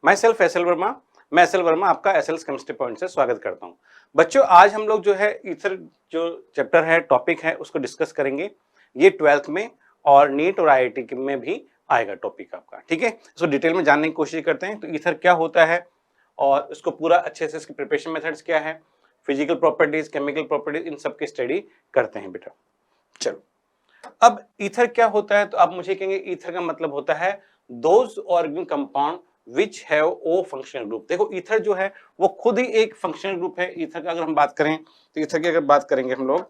मैं self SL Verma मैं SL Verma आपका एसएल केमिस्ट्री पॉइंट से स्वागत करता हूं। बच्चों, आज हम लोग जो है ईथर जो चैप्टर है, टॉपिक है, उसको डिस्कस करेंगे। ये 12th में और नीट और आईआईटी में भी आएगा टॉपिक आपका, ठीक है। इसको डिटेल में जानने की कोशिश करते हैं। तो ईथर क्या होता है और इसको पूरा अच्छे से, इसकी प्रिपरेशन मेथड्स क्या है, फिजिकल प्रॉपर्टीज, केमिकल प्रॉपर्टीज, इन सब की स्टडी करते हैं बेटा। चलो, अब ईथर क्या होता है, तो आप मुझे कहेंगे ईथर का मतलब होता है those organic compound which have O functional group. देखो, ईथर जो है वो खुद ही एक फंक्शनल ग्रुप है। ईथर का अगर हम बात करें तो ईथर की अगर बात करेंगे हम लोग,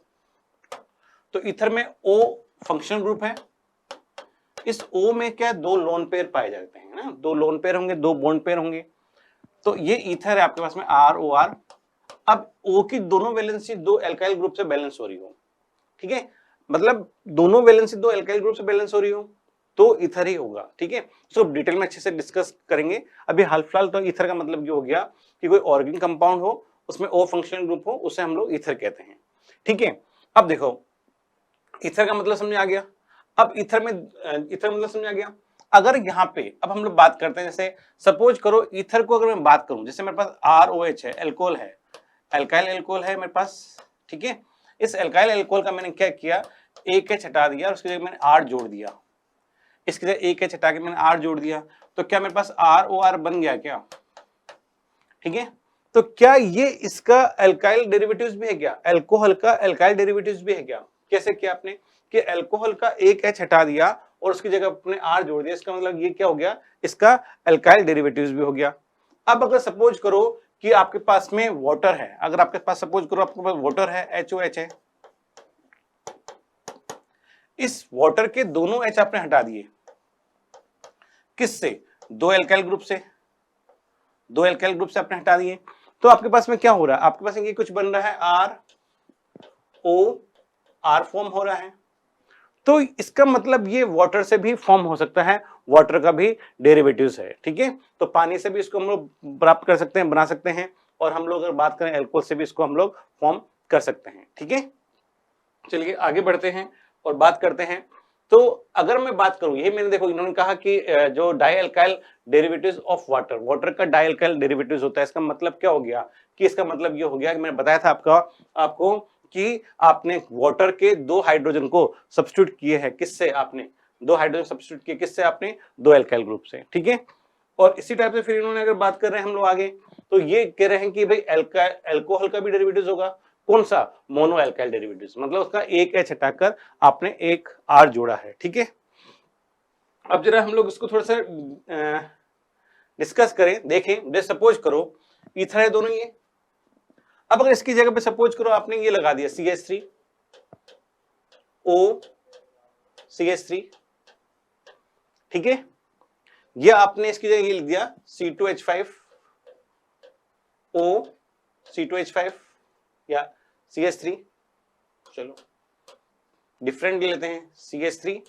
तो ईथर में ओ फंक्शनल ग्रुप है। इस ओ में क्या दो लोन पेयर पाए जाते हैं ना, दो लोन पेयर होंगे, दो बॉन्ड पेयर होंगे। तो ये ईथर है आपके पास में आर ओ आर। अब ओ की दोनों वैलेंसी दो एल्काइल ग्रुप से बैलेंस हो रही हो, ठीक है, मतलब दोनों वैलेंसी दो एल्काइल ग्रुप से बैलेंस हो रही हो तो ईथर ही होगा, ठीक है। इसको डिटेल में अच्छे से डिस्कस करेंगे। अभी हाल फिलहाल तो ईथर का मतलब ये हो गया कि कोई ऑर्गेनिक कंपाउंड हो, उसमें ओ फंक्शनल ग्रुप हो, उसे हम लोग ईथर कहते हैं, ठीक है। अब देखो, ईथर का मतलब समझ आ गया। अब ईथर मतलब समझ आ गया। अगर यहाँ पे अब हम लोग बात करते हैं, जैसे सपोज करो ईथर को अगर मैं बात करूं, जैसे मेरे पास ROH है, एल्कोहल है, एल्काइल एल्कोहल है मेरे पास, ठीक है। इस एल्काइल एल्कोहल का मैंने क्या किया, एक H हटा दिया और उसकी जगह मैंने R जोड़ दिया। इसकी जगह एक H हटा के मैंने R जोड़ दिया, तो क्या मेरे पास ROR बन गया क्या, ठीक है। तो क्या ये इसका एल्काइल डेरिवेटिव्स भी है क्या, अल्कोहल का एल्काइल डेरिवेटिव्स भी है क्या। कैसे किया आपने कि अल्कोहल का एक H हटा दिया और उसकी जगह अपने R जोड़ दिया, इसका मतलब ये क्या हो गया, इसका एल्काइल डेरिवेटिव्स भी हो गया। अब अगर सपोज करो कि आपके पास में वाटर है, अगर आपके पास सपोज करो आपके पास वाटर है, HOH है, इस वाटर के दोनों H आपने हटा दिए, किससे, दो एल्काइल ग्रुप से, दो एल्काइल ग्रुप से आपने हटा दिए। तो आपके पास में क्या हो रहा है, आपके पास ये कुछ बन रहा है ROR फॉर्म हो रहा है। तो इसका मतलब ये वाटर से भी फॉर्म हो सकता है, वाटर का भी डेरिवेटिव्स है, ठीक है। तो पानी से भी इसको हम लोग प्राप्त कर सकते हैं, बना सकते हैं, और हम लोग अगर बात करें अल्कोहल से भी इसको हम लोग फॉर्म कर सकते हैं, ठीक है। चलिए आगे बढ़ते हैं और बात करते हैं। तो अगर मैं बात करूं, यही मैंने देखो इन्होंने कहा कि जो die alkyl derivatives of water, water का डाई अल्काइल डेरिवेटिव्स होता है। इसका मतलब क्या हो गया कि इसका मतलब ये हो गया कि मैंने बताया था आपको कि आपने वाटर के दो हाइड्रोजन को सब्स्टिट्यूट किए हैं, किससे, आपने दो हाइड्रोजन सब्स्टिट्यूट किए, किससे, आपने दो एल्काइल ग्रुप से, ठीक है। और इसी टाइप से फिर इन्होंने अगर बात कर रहे हैं हम लोग आगे, तो ये कह रहे हैं कि भाई अल्कोहल का भी डेरिवेटिव्स होगा, कौन सा, मोनो एल्काइल डेरिवेटिव्स, मतलब उसका एक H हटाकर आपने एक R जोड़ा है, ठीक है। अब जरा हम लोग इसको थोड़ा सा डिस्कस करें, देखें। जैसे सपोज करो ईथर है दोनों ये, अब अगर इसकी जगह पे सपोज करो आपने ये लगा दिया CH3 O CH3, ठीक है। ये आपने इसकी जगह ये लिख दिया C2H5 O C2H5 या CH3, चलो डिफरेंट ले लेते हैं, CH3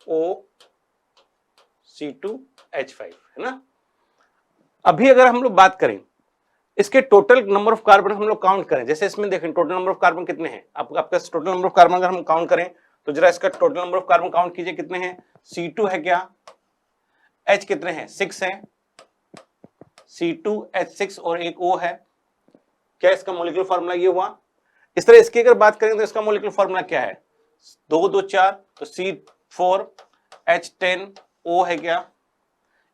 O C2H5, है ना। अभी अगर हम लोग बात करें इसके टोटल नंबर ऑफ कार्बन हम लोग काउंट करें, जैसे इसमें देखें टोटल नंबर ऑफ कार्बन कितने हैं, आपका टोटल नंबर ऑफ कार्बन अगर हम काउंट करें तो जरा इसका total number of carbon count कीजिए, कितने हैं, C2 है क्या, H कितने हैं, 6 है, C2H6 और एक O है, क्या इसका मॉलिक्यूलर फार्मूला ये हुआ। इस तरह इसकी अगर बात करें तो इसका मॉलिक्यूलर फार्मूला क्या है, 2 2 4, तो C4H10O है क्या।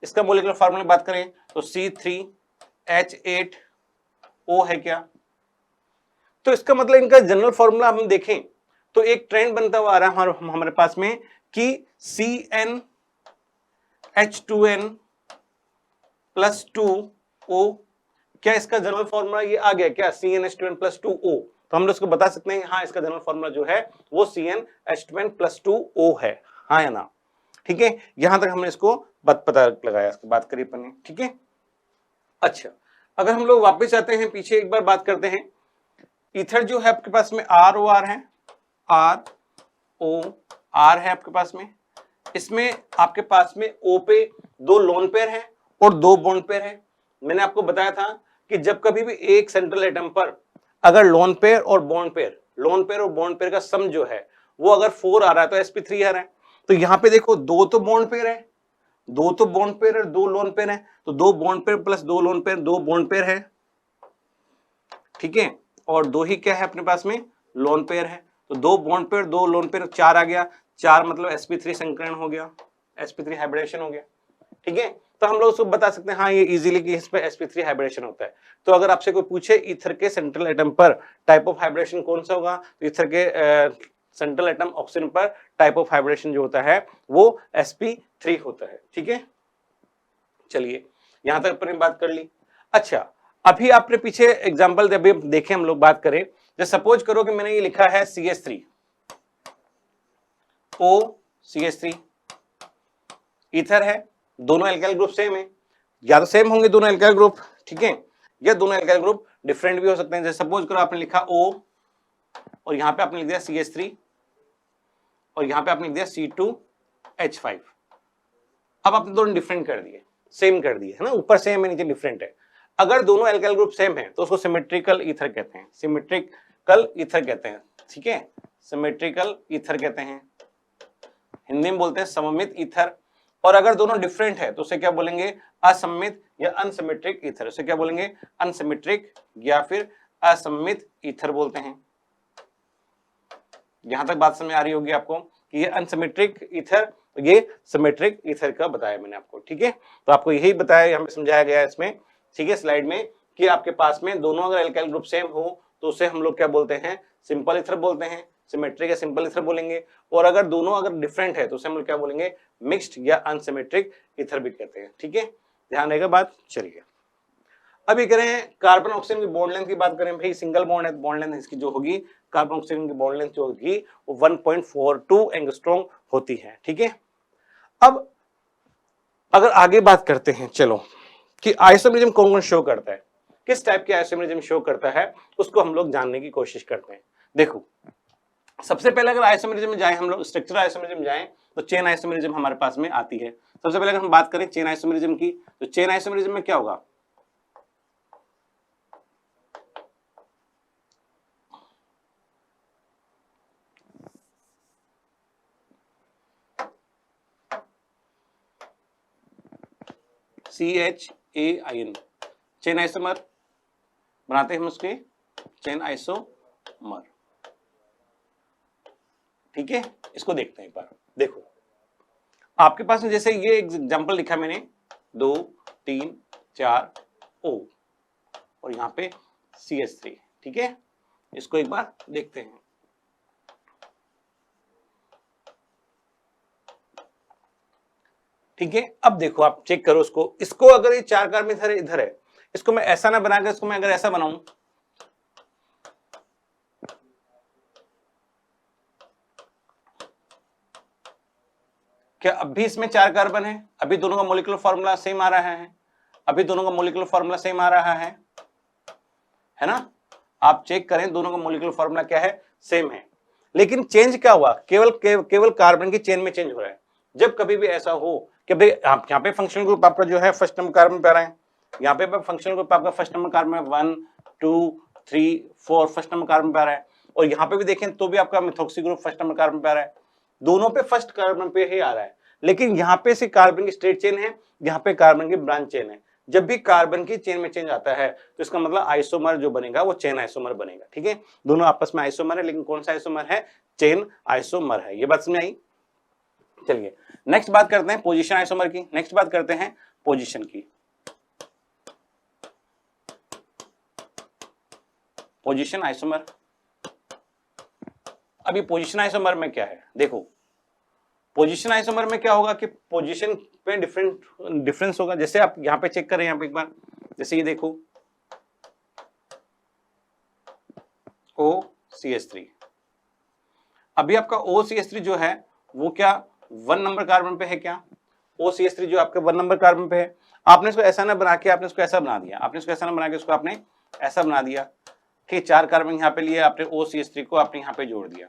इसका मॉलिक्यूलर फार्मूला बात करें तो C3H8O है क्या। तो इसका मतलब इनका जनरल फार्मूला हम देखें तो एक ट्रेंड बनता हुआ आ रहा है हमारे पास में कि CnH2n+2O, क्या इसका जनरल फार्मूला ये आ गया क्या, CnH2n+2O। तो हम लोग इसको बता सकते हैं हाँ, इसका जनरल फार्मूला जो है वो CnH2n+2O है, हाँ या ना, ठीक है। यहां तक हमने इसको पता लगाया, इसकी बात करी अपन ने, ठीक है। अच्छा, अगर हम लोग वापस आते हैं पीछे, एक बार बात करते हैं। ईथर जो है आपके पास में ROR है, ROR है आपके पास में, इसमें आपके पास में O पे दो लोन पेयर है और दो बॉन्ड पेयर है। मैंने आपको बताया था कि जब कभी भी एक सेंट्रल एटम पर अगर लोन पेयर और बॉन्ड पेयर का सम जो है वो अगर 4 आ रहा है तो sp3 आ रहा है। तो यहां पे देखो दो तो बॉन्ड पेयर है दो तो बॉन्ड पेयर और दो लोन पेयर है, तो दो बॉन्ड पेयर प्लस दो लोन पेयर, दो बॉन्ड पेयर है, ठीक है, और दो ही क्या है अपने पास में लोन पेयर है, तो दो बॉन्ड पेयर दो लोन पेयर, चार आ गया, चार मतलब sp3 संकरण हो गया, sp3 हाइब्रिडेशन हो गया, ठीक है। तो हम लोग उसको बता सकते हैं हाँ ये इजीली कि इस पे sp3 हाइब्रिडेशन होता है। तो अगर आपसे कोई पूछे ईथर के सेंट्रल एटम पर टाइप ऑफ हाइब्रिडेशन कौन सा होगा, तो ईथर के सेंट्रल एटम ऑक्सीजन पर टाइप ऑफ हाइब्रिडेशन जो होता है वो sp3 होता है, ठीक है। चलिए यहां तक अपने बात कर ली। अच्छा, अभी आपने पीछे एग्जांपल अभी देखें, हम लोग बात करें, जैसे सपोज करो कि मैंने ये लिखा है CH3 O CH3 ईथर है, दोनों एल्काइल ग्रुप सेम है, या तो सेम होंगे दोनों एल्काइल ग्रुप, ठीक है, या दोनों एल्काइल ग्रुप डिफरेंट भी हो सकते हैं। जैसे सपोज करो आपने लिखा O और यहां पे आपने लिख दिया CH3 और यहां पे आपने लिख दिया C2H5। अब आपने दोनों डिफरेंट कर दिए, सेम कर दिए, है ना, ऊपर सेम है नीचे डिफरेंट है। अगर दोनों एल्काइल ग्रुप सेम है तो उसको सिमेट्रिकल ईथर कहते हैं, सिमेट्रिकल ईथर कहते हैं, ठीक है, सिमेट्रिकल ईथर कहते हैं, हिंदी में बोलते हैं सममित ईथर। और अगर दोनों डिफरेंट है तो उसे क्या बोलेंगे, असममित या अनसिमेट्रिक ईथर, उसे क्या बोलेंगे, अनसिमेट्रिक या फिर असममित ईथर बोलते हैं। यहां तक बात समझ आ रही होगी आपको कि ये अनसिमेट्रिक ईथर, ये सिमेट्रिक ईथर का बताया मैंने आपको, ठीक है। तो आपको यही बताया, हमें समझाया गया है इसमें, ठीक है, स्लाइड में, कि आपके पास में दोनों अगर एल्काइल ग्रुप सेम हो तो उसे हम लोग क्या बोलते हैं, सिंपल ईथर बोलते हैं, सिमेट्रिक या सिंपल ईथर बोलेंगे। और अगर दोनों अगर डिफरेंट है तो उसे हम लोग क्या बोलेंगे, मिक्स्ड या अनसिमेट्रिक ईथर भी कहते हैं, ठीक है, ध्यान रहेगा बात। चलिए अब ये करें कार्बन ऑक्सीजन की बॉन्ड लेंथ की बात करें, भाई सिंगल बॉन्ड है, बॉन्ड लेंथ इसकी जो होगी, कार्बन ऑक्सीजन की बॉन्ड लेंथ जो होगी वो 1.42 एंगस्ट्रॉम होती है, ठीक है। अब अगर आगे बात करते हैं, चलो, कि आइसोमेरिज्म कौन कौन शो करता है, किस टाइप के आइसोमेरिज्म शो करता है, उसको हम लोग जानने की कोशिश करते हैं। देखो सबसे पहले अगर आइसोमेरिज्म में जाए हम लोग, स्ट्रक्चरल आइसोमेरिज्म जाए तो चेन आइसोमेरिज्म हमारे पास में आती है। सबसे पहले अगर हम बात करें चेन आइसोमेरिज्म की, तो चेन आइसोमेरिज्म में क्या होगा, CHAIN, चेन आइसोमर बनाते हैं हम उसके, चेन आइसोमर, ठीक है। इसको देखते हैं एक बार, देखो आपके पास में जैसे ये एग्जांपल लिखा मैंने 2 3 4 O और यहां पे CH3, ठीक है, इसको एक बार देखते हैं। ठीक है, अब देखो आप चेक करो इसको अगर ये चार कार्बन इधर है, इसको मैं ऐसा ना बनाकर इसको मैं अगर ऐसा बनाऊं, क्या अब भी इसमें चार कार्बन है, अभी दोनों का मॉलिक्यूलर फार्मूला सेम आ रहा है, अभी दोनों का मॉलिक्यूलर फार्मूला सेम आ रहा है ना, आप चेक करें दोनों का मॉलिक्यूलर फार्मूला क्या है, सेम है। लेकिन चेंज क्या हुआ, केवल कार्बन की चेन में चेंज हो रहा है। जब कभी भी ऐसा हो कि भाई यहाँ पे फंक्शनल ग्रुप आपका जो है फर्स्ट नंबर कार्बन पे आ रहा है, यहाँ पे फंक्शनल ग्रुप आपका फर्स्ट नंबर कार्बन में 1 2 3 4 फर्स्ट नंबर कार्बन पे आ रहा है, और यहाँ पे भी देखें तो भी आपका methoxy group first number carbon पे आ रहा है, दोनों पे फर्स्ट कार्बन पे ही आ रहा है। लेकिन यहाँ पे से कार्बन की स्ट्रेट चेन है, यहाँ पे कार्बन की ब्रांच चेन है। जब भी कार्बन की चेन में चेंज आता है तो इसका मतलब आइसोमर जो बनेगा वो चेन आइसोमर बनेगा, ठीक है। दोनों आपस में आइसोमर है, लेकिन कौन सा आइसोमर है, चेन आइसोमर है। ये बात समझ आई। चलिए नेक्स्ट बात करते हैं पोजीशन आइसोमर की, नेक्स्ट बात करते हैं पोजीशन की। पोजीशन आइसोमर, अभी पोजीशन आइसोमर में क्या है, देखो पोजीशन आइसोमर में क्या होगा कि पोजीशन पे डिफरेंस होगा। जैसे आप यहां पे चेक करें, यहां पे एक बार, जैसे ये देखो OCH3, अभी आपका OCH3 जो है वो क्या 1 नंबर कार्बन पे है, क्या OCH3 जो आपके 1 नंबर कार्बन पे है, आपने इसको ऐसा ना बना के आपने इसको ऐसा बना दिया, आपने इसको ऐसा ना बना के इसको आपने ऐसा बना दिया, ठीक, 4 कार्बन यहाँ पे लिए आपने, OCH3 को आपने यहाँ पे जोड़ दिया,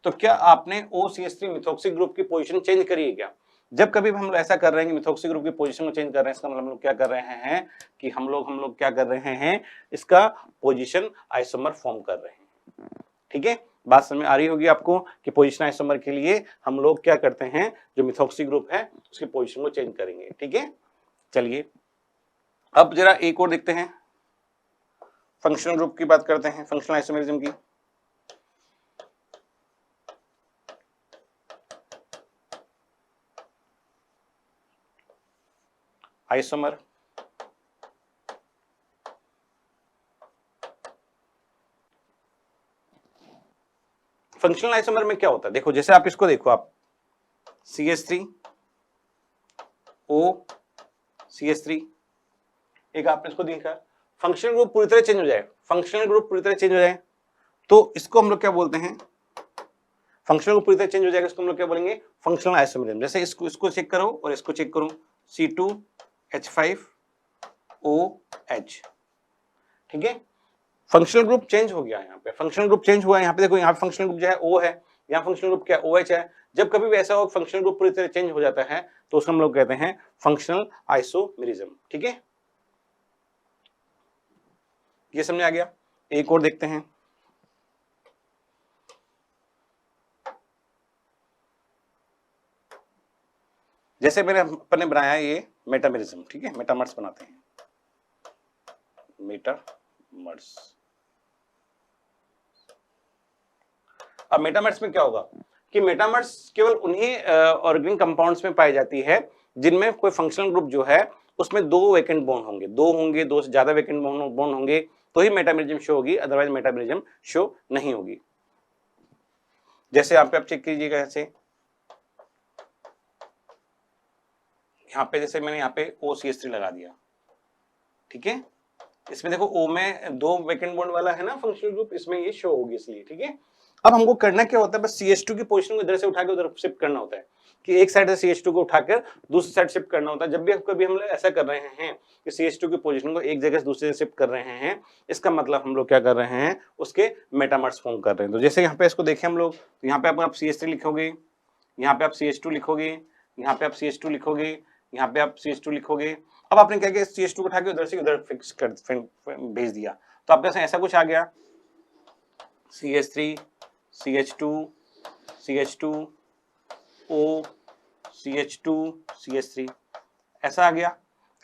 तो क्या आपने OCH3 मिथॉक्सी ग्रुप की पोजीशन चेंज करी है क्या। जब कभी भी हम लोग ऐसा कर रहे हैं कि मिथॉक्सी ग्रुप की पोजीशन को चेंज कर रहे हैं, इसका मतलब हम लोग क्या कर रहे हैं कि हम लोग क्या कर रहे हैं, इसका पोजीशन आइसोमर फॉर्म कर रहे हैं, ठीक है। बात समझ में आ रही होगी आपको कि पोजीशन आइसोमर के लिए हम लोग क्या करते हैं, जो मिथॉक्सी ग्रुप है उसकी पोजीशन को चेंज करेंगे। ठीक है, चलिए अब जरा एक और देखते हैं, फंक्शनल ग्रुप की बात करते हैं, फंक्शनल आइसोमेरिज्म की। आइसोमर फंक्शनल आइसोमर में क्या होता है, देखो जैसे आप इसको देखो, आप CH3 O CH3, एक आपने इसको देखा, फंक्शनल ग्रुप पूरी तरह चेंज हो जाए, फंक्शनल ग्रुप पूरी तरह चेंज हो जाए तो इसको हम लोग क्या बोलते हैं, फंक्शनल ग्रुप पूरी तरह चेंज हो जाएगा, इसको हम लोग क्या बोलेंगे, फंक्शनल आइसोमेरिज्म। जैसे इसको चेक करो और इसको चेक करो, C2H5OH, ठीक है, फंक्शनल ग्रुप चेंज हो गया है, यहाँ पे फंक्शनल ग्रुप चेंज हुआ है, यहाँ पे देखो, यहाँ फंक्शनल ग्रुप जो है O है, यहाँ फंक्शनल ग्रुप क्या OH है। जब कभी भी ऐसा हो फंक्शनल ग्रुप पूरी तरह चेंज हो जाता है तो उसको हम लोग कहते हैं फंक्शनल आइसोमेरिज्म। ठीक है, ये समझ आ गया। एक और देखते हैं, जैसे मैंने अपन ने बनाया ये मेटामेरिज्म, ठीक है, मेटामर्स बनाते हैं, मेटामर्स। अब मेटामर्स में क्या होगा कि मेटामर्स केवल उन्हीं ऑर्गेनिक कंपाउंड्स में पाई जाती है जिनमें कोई फंक्शनल ग्रुप जो है उसमें दो वेकेंट बॉन्ड होंगे, दो से ज्यादा वेकेंट बॉन्ड होंगे तो ही मेटामेरिज्म शो होगी, अदरवाइज मेटामेरिज्म शो नहीं होगी। जैसे यहाँ पे आप चेक कीजिएगा, ऐसे यहाँ पे जैसे मैंने यहाँ पे OCH3 लगा दिया, ठीक है, इसमें देखो O में दो वेकेंट बॉन्ड वाला है ना फंक्शनल ग्रुप, इसमें ये शो होगी इसलिए। ठीक है, अब हमको करना क्या होता है, बस CH2 की पोजीशन को इधर से उठाकर उधर शिफ्ट करना होता है, कि एक साइड से CH2 को उठाकर दूसरी साइड शिफ्ट करना होता है। जब भी कभी हम लोग ऐसा कर रहे हैं कि CH2 की पोजीशन को एक जगह से दूसरी जगह शिफ्ट कर रहे हैं, इसका मतलब हम लोग क्या कर रहे हैं, उसके मेटामर्स फॉर्म कर रहे हैं। तो जैसे यहाँ पे इसको देखें हम लोग, तो यहाँ पे आप CH3 लिखोगे, यहाँ पे आप CH2 लिखोगे, यहाँ पे आप CH2 लिखोगे, यहाँ पे आप CH2 लिखोगे। अब आपने क्या किया, CH2 को उठा के उधर से उधर फिक्स कर भेज दिया, तो आपके पास ऐसा कुछ आ गया, CH3 CH2 CH2 O CH2 CH3, ऐसा आ गया।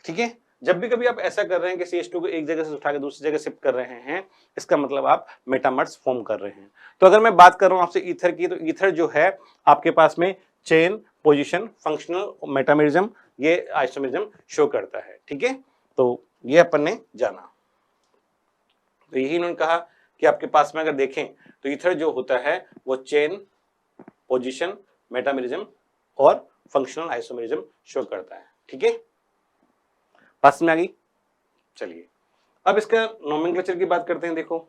ठीक है, जब भी कभी आप ऐसा कर रहे हैं कि CH2 को एक जगह से उठा के दूसरी जगह शिफ्ट कर रहे हैं, इसका मतलब आप मेटामर्स फॉर्म कर रहे हैं। तो अगर मैं बात कर रहा हूं आपसे ईथर की, तो ईथर जो है आपके पास में चेन, पोजीशन, फंक्शनल, मेटामेरिज्म, ये आइसोमेरिज्म शो करता है। ठीक है, तो ये अपन ने जाना। तो यही उन्होंने कहा कि आपके पास में अगर देखें तो ईथर जो होता है वो चेन, पोजीशन, मेटामेरिज्म और फंक्शनल आइसोमेरिज्म शो करता है। ठीक है, पास में आ गई। चलिए अब इसका नोमेनक्लेचर की बात करते हैं। देखो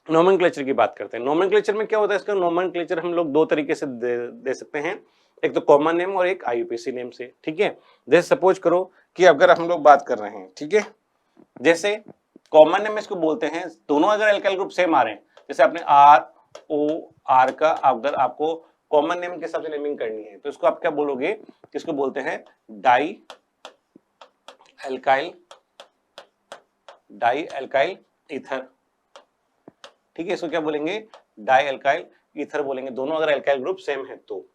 नोमेनक्लेचर की बात करते हैं। नोमेनक्लेचर में क्या होता है, इसका नोमेनक्लेचर हम लोग दो तरीके से दे सकते हैं, एक तो कॉमन नेम और एक IUPAC नेम से। ठीक है, जैसे सपोज करो कि अगर हम लोग बात कर रहे हैं, ठीक है, जैसे कॉमन नेम इसको बोलते हैं, दोनों अगर एल्काइल ग्रुप सेम आ रहे हैं, जैसे आपने ROR का अगर आपको कॉमन नेम के हिसाब से नेमिंग करनी है तो इसको आप क्या बोलोगे, किसको बोलते हैं, डाई एल्काइल ईथर। ठीक है, इसको क्या बोलेंगे, डाई एल्काइल ईथर बोलेंगे, दोनों अगर एल्काइल ग्रुप सेम है तो।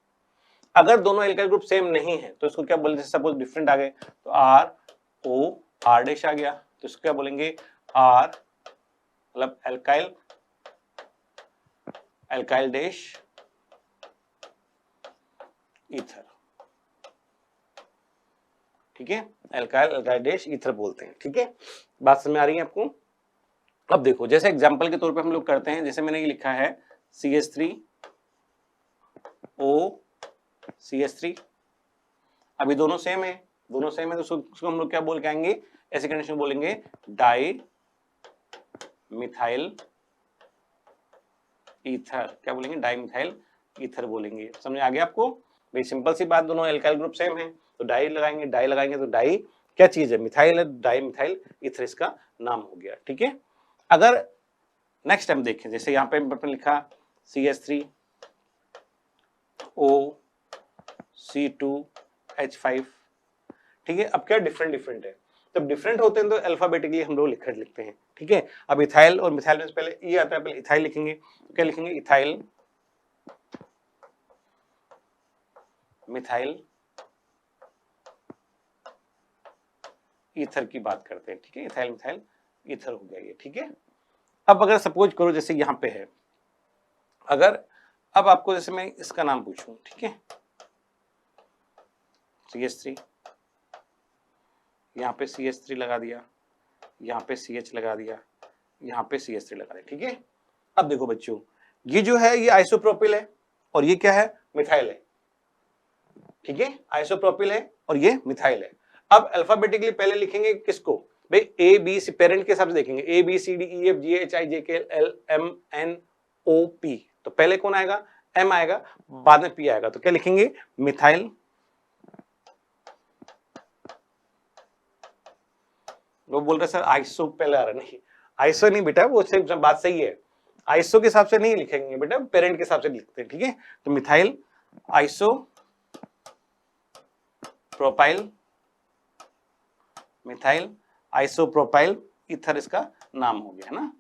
अगर दोनों एल्काइल ग्रुप सेम नहीं है तो इसको क्या बोलेंगे, सपोज डिफरेंट आ गए तो ROR डैश आ गया, तो इसको क्या बोलेंगे, R मतलब एल्काइल डैश ईथर। ठीक है, एल्काइल डैश ईथर बोलते हैं। ठीक है, बात समझ में आ रही है आपको। अब देखो जैसे एग्जांपल के तौर पे हम लोग करते हैं, जैसे मैंने ये लिखा है CH3 O CH3, अभी दोनों सेम है तो उसको हम लोग क्या बोल के आएंगे, ऐसे कंडीशन में बोलेंगे डाई मिथाइल ईथर। क्या बोलेंगे, डाई मिथाइल ईथर बोलेंगे। समझ आ गया आपको, भाई सिंपल सी बात, दोनों एल्काइल ग्रुप सेम है तो डाई लगाएंगे तो डाई क्या चीज है, मिथाइल है, डाई मिथाइल ईथर इसका नाम हो गया। ठीक है, अगर नेक्स्ट टाइम देखें, जैसे यहाँ पे आपने लिखा CH3 O C2H5, ठीक है, अब क्या डिफरेंट है, जब डिफरेंट होते हैं तो अल्फाबेटिकली हम लोग लिखते हैं, ठीक है। अब इथाइल और मिथाइल में पहले ये आता है, पहले इथाइल लिखेंगे, तो क्या लिखेंगे, इथाइल, मिथाइल, ईथर की बात करते हैं, ठीक है। इथाइल मिथाइल ईथर हो गया ये, ठीक है। अब अगर सपोज करो जैसे यहां पे है, अगर अब आपको जैसे मैं इसका नाम पूछूं, ठीक है, CH3, यहाँ पे CH3 लगा दिया, यहाँ पे CH लगा दिया, यहाँ पे CH3 लगा दिया, ठीक है। अब देखो बच्चों, ये जो है ये आइसोप्रोपिल है और ये क्या है, मिथाइल है, ठीक है। आइसोप्रोपिल है और ये मिथाइल है। अब अल्फाबेटिकली पहले लिखेंगे किसको भाई, ए बी सी, पेरेंट के हिसाब से देखेंगे, A B C D E F G H I J K L M N O P, तो पहले कौन आएगा, एम आएगा, बाद में पी आएगा, तो क्या लिखेंगे, मिथाइल, वो बोल रहे सर आइसो पहले आ रहा, नहीं आइसो नहीं बेटा, वो सेम बात सही है, आइसो के हिसाब से नहीं लिखेंगे बेटा, पेरेंट के हिसाब से लिखते हैं, ठीक है। तो methyl iso propyl, methyl isopropyl ether इसका नाम हो गया, है ना,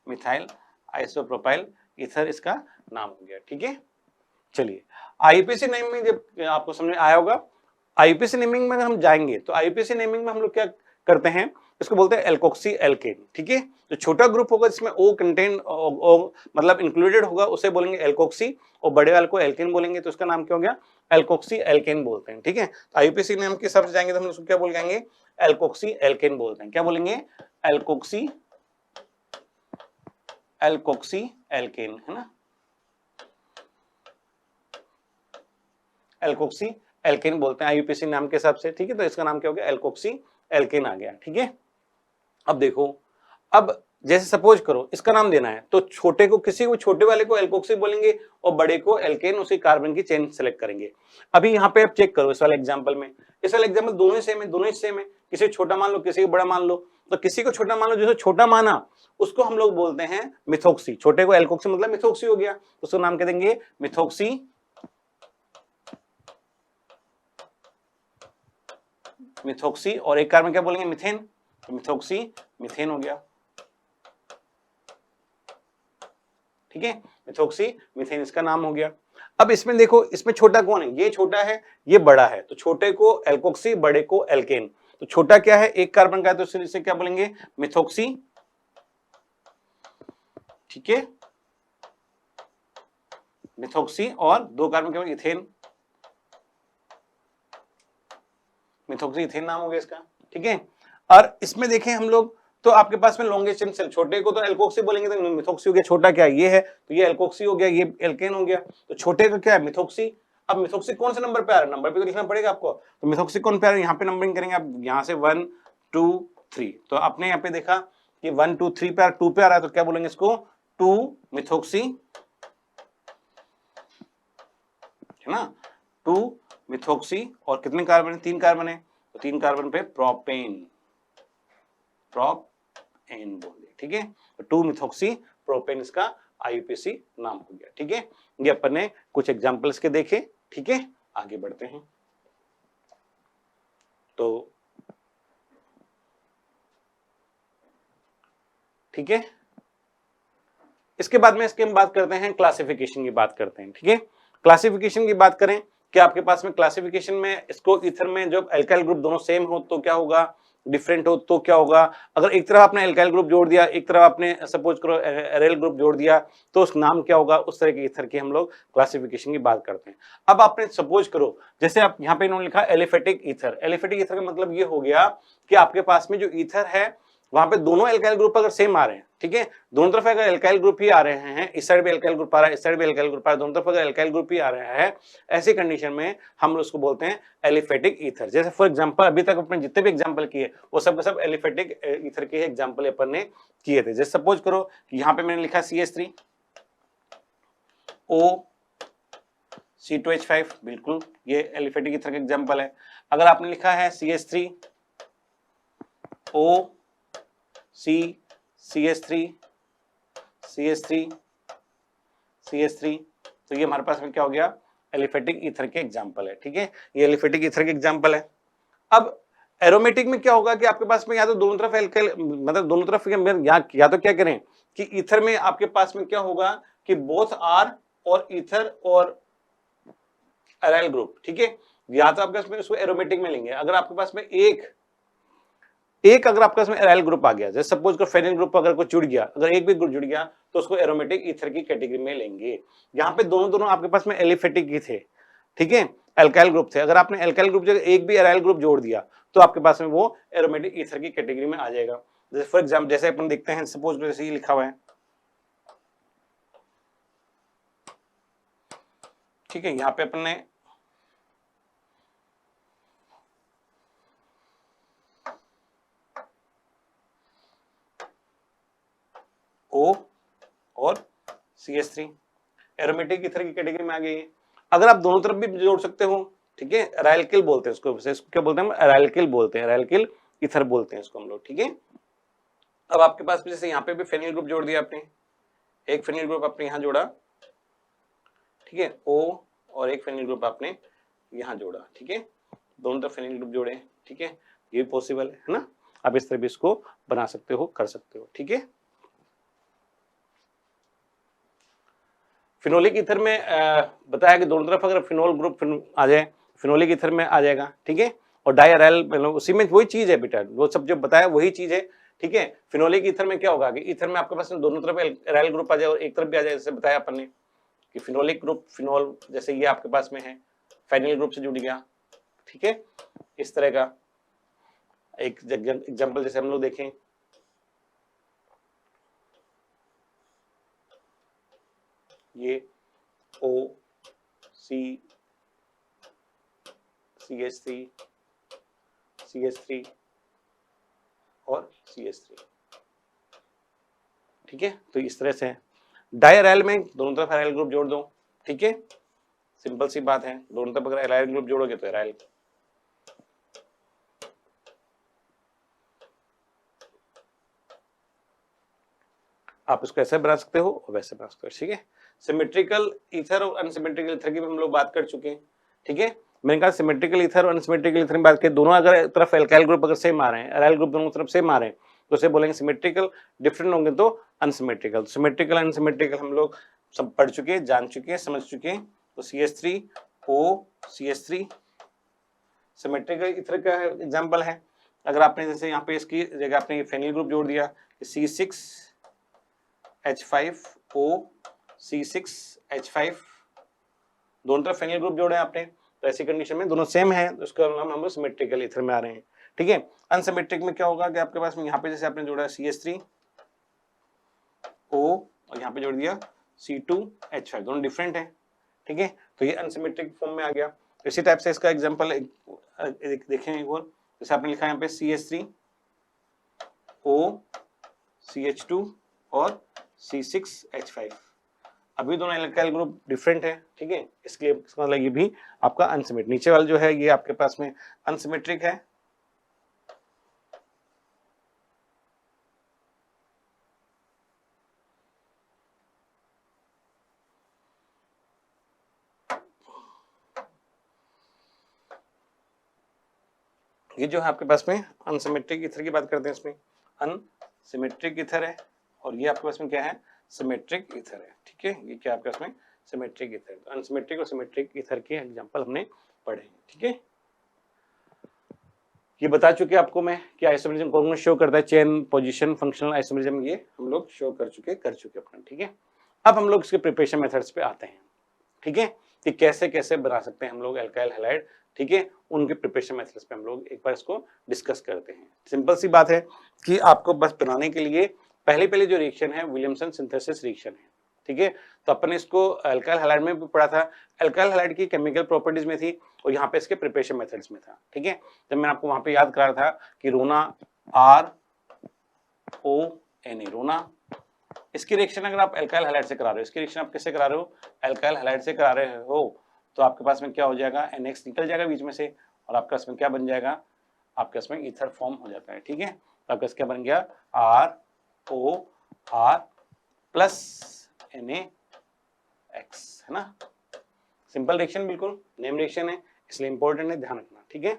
मिथाइल आइसोप्रोपाइल ईथर इसका नाम हो गया, ठीक है। चलिए आईपीसी नेमिंग जब आपको समझ में आया होगा, आईपीसी नेमिंग में अगर हम जाएंगे तो आईपीसी नेमिंग में हम लोग क्या करते हैं, इसको बोलते हैं एल्कोक्सी एल्केन, ठीक है। जो छोटा ग्रुप होगा जिसमें ओ कंटेन मतलब इंक्लूडेड होगा उसे बोलेंगे एल्कोक्सी, और बड़े वाले को एल्केन बोलेंगे, तो उसका नाम क्या हो गया, एल्कोक्सी एल्केन बोलते हैं, ठीक है। तो आईपीसी नेम के हिसाब से जाएंगे तो हम उसको क्या बोल जाएंगे, एल्कोक्सी एल्केन बोलते हैं, क्या बोलेंगे, एल्कोक्सी एल्कोक्सी एल्केन, है ना, एल्कोक्सी एल्केन बोलते हैं आईयूपीसी नाम के हिसाब से, ठीक है। तो इसका नाम क्या हो गया, एल्कोक्सी एल्केन आ गया, ठीक है। अब देखो, अब जैसे सपोज करो इसका नाम देना है, तो छोटे को, किसी को छोटे वाले को एल्कोक्सी बोलेंगे और बड़े को एल्केन, उसी कार्बन की चेन सेलेक्ट करेंगे। अभी यहाँ पे आप चेक करो इस वाले एग्जांपल में, इस वाले एग्जांपल दोनों सेम है, दोनों सेम है, किसी को छोटा मान लो, किसी को बड़ा मान लो, तो किसी को छोटा मान लो, जिसे छोटा माना उसको हम लोग बोलते हैं मिथोक्सी, छोटे को एल्कोक्सी मतलब मिथोक्सी हो गया, उसको नाम क्या देंगे, मिथोक्सी, मिथोक्सी, और एक कार्बन क्या बोलेंगे, मिथेन, तो मिथोक्सी मिथेन हो गया, ठीक है, मिथोक्सी मिथेन इसका नाम हो गया। अब इसमें देखो, इसमें छोटा कौन है, ये छोटा है ये बड़ा है, तो छोटे को एल्कोक्सी, बड़े को एल्केन, तो छोटा क्या है, एक कार्बन का है, तो इसे क्या बोलेंगे, मिथोक्सी, ठीक है, मिथोक्सी, और दो कार्बन क्या, इथेन, मिथोक्सी इथेन नाम हो गया इसका, ठीक है। और इसमें देखें हम लोग, तो आपके पास में लॉन्गेस्ट चेन सेल, छोटे को तो एल्कोक्सी बोलेंगे तो मिथोक्सी हो गया, छोटा क्या है, ये है तो ये एल्कोक्सी हो गया, ये एल्केन हो गया, तो छोटे का क्या है, मिथोक्सी। अब मिथोक्सी कौन से नंबर पे आ रहा है, नंबर पे तो लिखना पड़ेगा आपको, तो मिथोक्सी कौन पे आ रहा है, यहाँ पे नंबरिंग करेंगे आप, यहाँ से 1 2 3, तो आपने यहाँ पे देखा कि 1 2 3 पे 2 पे आ रहा है, तो क्या बोलेंगे इसको, 2 मिथोक्सी, है ना, 2 मिथोक्सी, और कितने कार्बन है, 3 कार्बन है, तो 3 कार्बन पे प्रोपेन, प्रोपेन बोल दिया, ठीक है। तो 2 मिथोक्सी प्रोपेन इसका आईयूपीसी नाम हो गया, ठीक है। ये अपन ने कुछ एग्जांपल्स के देखे, ठीक है, आगे बढ़ते हैं। तो ठीक है, इसके बाद में इसके हम बात करते हैं, क्लासिफिकेशन की बात करते हैं, ठीक है। क्लासिफिकेशन की बात करें कि आपके पास में क्लासिफिकेशन में इसको ईथर में जब एल्काइल ग्रुप दोनों सेम हो तो क्या होगा, डिफरेंट हो तो क्या होगा, अगर एक तरफ आपने एल्काइल ग्रुप जोड़ दिया, एक तरफ आपने सपोज करो एराइल ग्रुप जोड़ दिया, तो उस नाम क्या होगा, उस तरह के ईथर की हम लोग क्लासिफिकेशन की बात करते हैं। अब आपने सपोज करो, जैसे आप यहाँ पे इन्होंने लिखा एलिफेटिक ईथर, एलिफेटिक ईथर का मतलब ये हो गया कि आपके पास में जो ईथर है वहां पे दोनों एल्काइल ग्रुप अगर सेम आ रहे हैं, ठीक है, दोनों तरफ अगर एल्काइल ग्रुप ही आ रहे हैं, इस साइड भी एल्काइल ग्रुप आ रहा है, इस साइड भी एल्काइल ग्रुप आ रहा है, दोनों तरफ अगर एल्काइल ग्रुप ही आ रहा है, ऐसी कंडीशन में हम उसको बोलते हैं एलिफेटिक ईथर। जैसे फॉर एग्जांपल अभी तक अपने जितने भी एग्जांपल किए वो सब के सब एलिफेटिक ईथर के एग्जांपल अपन ने किए थे। जैसे सपोज करो कि यहाँ पे मैंने लिखा CH3 O C2H5, बिल्कुल ये एलिफेटिक ईथर का एग्जांपल है। अगर आपने लिखा है CH3 O CH3 तो ये हमारे पास में क्या हो गया, एलिफेटिक ईथर के एग्जांपल है, ठीक है, ये एलिफेटिक ईथर के एग्जांपल है। अब एरोमेटिक में क्या होगा कि आपके पास में या तो दोनों तरफ एल्काइल, मतलब दोनों तरफ या तो क्या करें कि ईथर में आपके पास में क्या होगा कि बोथ आर और ईथर और एराइल ग्रुप, ठीक है। या तो आपके पास में उसको एरोमेटिक में लेंगे। अगर आपके पास में एक अगर आपके पास में एराइल ग्रुप आ गया, जैसे सपोज को फेनिल ग्रुप अगर कुछ जुड़ गया, अगर एक भी ग्रुप जुड़ गया तो उसको एरोमेटिक ईथर की कैटेगरी में लेंगे। यहाँ पे दोनों आपके पास में एलिफेटिक ही थे, ठीक है, एल्काइल ग्रुप थे। अगर आपने एल्काइल ग्रुप जगह एक भी एराइल ग्रुप जोड़ दिया तो आपके पास में वो एरोमेटिक ईथर की कैटेगरी में आ जाएगा। जैसे फॉर एग्जाम्पल जैसे अपन देखते हैं, सपोज जैसे ये लिखा हुआ है, ठीक है, यहाँ पे अपन ने O और CH3 एरोमेटिक ईथर की कैटेगरी में आ गई है। अगर आप दोनों तरफ भी जोड़ सकते हो, ठीक है, एराइलकिल बोलते हैं उसको क्या बोलते हैं हम, एराइलकिल बोलते हैं, एराइलकिल ईथर बोलते हैं इसको हम लोग, ठीक है। अब आपके पास जैसे यहाँ पे भी फेनिल ग्रुप जोड़ दिया आपने, एक फेनिल ग्रुप आपने यहाँ जोड़ा, ठीक है, O और एक फेनिल ग्रुप आपने यहाँ जोड़ा, ठीक है, दोनों तरफ फेनिल ग्रुप जोड़े, ठीक है, ये भी पॉसिबल है ना। आप इस तरह भी इसको बना सकते हो, कर सकते हो, ठीक है। फिनोलिक ईथर में बताया कि दोनों तरफ अगर फिनोल ग्रुप आ जाए, फिनोलिक ईथर में आ जाएगा, ठीक है। और डाई एराइल मतलब उसी में वही चीज है बेटा, वो सब जो बताया वही चीज है, ठीक है। फिनोलिक ईथर में क्या होगा कि ईथर में आपके पास दोनों तरफ एराइल ग्रुप आ जाए और एक तरफ भी आ जाए, जैसे बताया अपन ने कि फिनोलिक ग्रुप फिनोल जैसे ये आपके पास में है, फेनिल ग्रुप से जुड़ गया, ठीक है। इस तरह का एक एग्जाम्पल जैसे हम लोग देखें, ये O C CH3 CH3 और CH3, ठीक है। तो इस तरह से डाई एराइल में दोनों तरफ एराइल ग्रुप जोड़ दो, ठीक है, सिंपल सी बात है, दोनों तरफ अगर एराइल ग्रुप जोड़ोगे तो एराइल, आप इसको ऐसे बना सकते हो और वैसे बना सकते हो, ठीक है। सिमेट्रिकल ईथर और अनसिमेट्रिकल ईथर की भी हम लोग बात कर चुके हैं, ठीक है। मैंने कहा सिमेट्रिकल ईथर और अनसिमेट्रिकल ईथर में बात की, दोनों अगर तरफ एल्काइल ग्रुप अगर सेम आ रहे हैं, एराइल ग्रुप दोनों तरफ सेम आ रहे हैं तो उसे बोलेंगे सिमेट्रिकल, डिफरेंट होंगे तो अनसिमेट्रिकल। सिमेट्रिकल अनसिमेट्रिकल हम लोग सब पढ़ चुके हैं, जान चुके हैं, समझ चुके हैं। तो CH3 O CH3 symmetrical ether का एग्जांपल है। अगर आपने जैसे यहाँ पे इसकी जगह आपने फेनिल ग्रुप जोड़ दिया, C6H5O C6H5, दोनों तरफ फेनिल ग्रुप जोड़े आपने, तो ऐसी कंडीशन में दोनों सेम है, तो इसका नाम हम सिमेट्रिकल ईथर में आ रहे हैं, ठीक है। अनसिमेट्रिक में क्या होगा कि आपके पास में यहाँ पे जैसे आपने जोड़ा CH3O और यहाँ पे जोड़ दिया C2H5, दोनों डिफरेंट है, ठीक है, तो ये अनसिमेट्रिक फॉर्म में आ गया। इसी टाइप से इसका एग्जांपल देखें एक और, जैसे आपने लिखा है यहाँ पे CH3O CH2 और C6H5, अभी दोनों एल्काइल ग्रुप डिफरेंट है, ठीक है, इसलिए इसका मतलब ये भी आपका अनसिमेट्रिक, नीचे वाला जो है ये आपके पास में अनसिमेट्रिक है, ये जो है आपके पास में अनसिमेट्रिक ईथर की बात करते हैं, इसमें अनसिमेट्रिक ईथर है और ये आपके पास में क्या है, सिमेट्रिक ईथर है, ठीक है। ये क्या आपके पास में सिमेट्रिक ईथर, अनसिमेट्रिक और सिमेट्रिक ईथर के एग्जांपल हमने पढ़े हैं, ठीक है। ये बता चुके आपको मैं कि आइसोमेरिज्म कौन शो करता है, चेन पोजीशन फंक्शनल आइसोमेरिज्म, ये हम लोग शो कर चुके अपना, ठीक है। अब हम लोग इसके प्रिपरेशन मेथड्स पे आते हैं, ठीक है, कि कैसे कैसे बना सकते हैं हम लोग एल्काइल हैलाइड, ठीक है, उनके प्रिपरेशन मेथड्स पे हम लोग एक बार इसको डिस्कस करते हैं। सिंपल सी बात है कि आपको बस बनाने के लिए पहले जो रिएक्शन है विलियमसन सिंथेसिस रिएक्शन है, ठीक है। तो अपन ने इसको एल्काइल हैलाइड में भी पढ़ा था, एल्काइल हैलाइड की केमिकल प्रॉपर्टीज में थी और यहाँ पे इसके प्रिपरेशन मेथड्स में था, ठीक है। जब मैंने आपको वहां पे याद कराया था कि रोना RONA रोना, इसकी रिएक्शन अगर आप एल्काइल हैलाइड से करा रहे हो, इसकी रिएक्शन आप किससे करा रहे हो, एल्काइल हैलाइड से करा रहे हो, तो आपके पास में क्या हो जाएगा, NX निकल जाएगा बीच में से और आपके पास में क्या बन जाएगा, आपके पास में ईथर फॉर्म हो जाता है, ठीक है। तो आपका क्या बन गया, ROR प्लस NaX, है ना, सिंपल रिएक्शन, बिल्कुल नेम रिएक्शन है इसलिए इंपॉर्टेंट है, ध्यान रखना, ठीक है।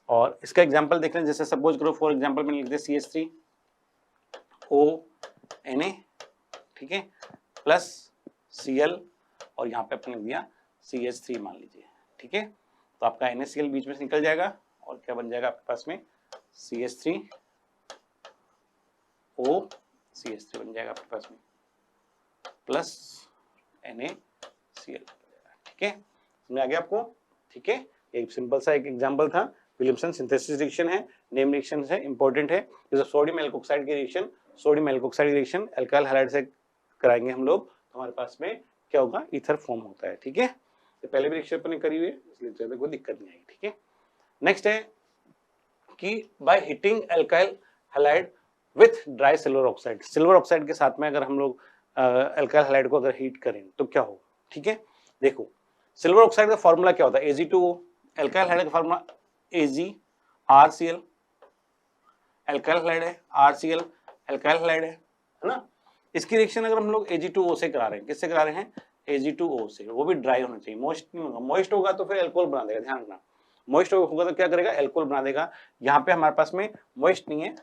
और इसका एग्जांपल देख लें, जैसे सपोज करो फॉर एग्जांपल मैंने लिख दिया CH3ONA, ठीक है, प्लस Cl, और यहाँ पे अपने लिख दिया CH3 मान लीजिए, ठीक है। तो आपका NaCl बीच में से निकल जाएगा और क्या बन जाएगा आपके पास में CH3O बन जाएगा आपके पास में, प्लस NaCl, ठीक है, समझ आ गया आपको, ठीक है। एक सिंपल सा एक एग्जांपल था, विलियमसन सिंथेसिस रिएक्शन है, नेम रिएक्शन है, इंपॉर्टेंट है। जैसे सोडियम एल्कोक्साइड की reaction, sodium alkoxide reaction alkyl halide से कराएंगे हम लोग, तो हमारे पास में क्या होगा, ईथर फॉर्म होता है, ठीक है। तो पहले भी रिएक्शन अपने करी हुई है, इसलिए ज्यादा कोई दिक्कत नहीं आएगी, ठीक है। नेक्स्ट है कि by heating alkyl halide with dry silver oxide, silver oxide के साथ में अगर हम लोग अल्काइल हैलाइड को अगर हीट करें तो क्या होगा, ठीक है। देखो सिल्वर ऑक्साइड का फॉर्मूला क्या होता है, Ag2O, अल्काइल हैलाइड का फॉर्मूला AgRCl, अल्काइल हैलाइड है, RCl अल्काइल हैलाइड है ना। इसकी रिएक्शन अगर हम लोग Ag2O से करा रहे हैं, किससे करा रहे हैं, Ag2O से, वो भी ड्राई होना चाहिए, मॉइस्ट नहीं होगा, मॉइस्ट होगा तो फिर अल्कोहल बना देगा, ध्यान रखना, मॉइस्ट होगा तो क्या करेगा, अल्कोहल बना देगा। यहाँ पे हमारे पास में मॉइस्ट नहीं है,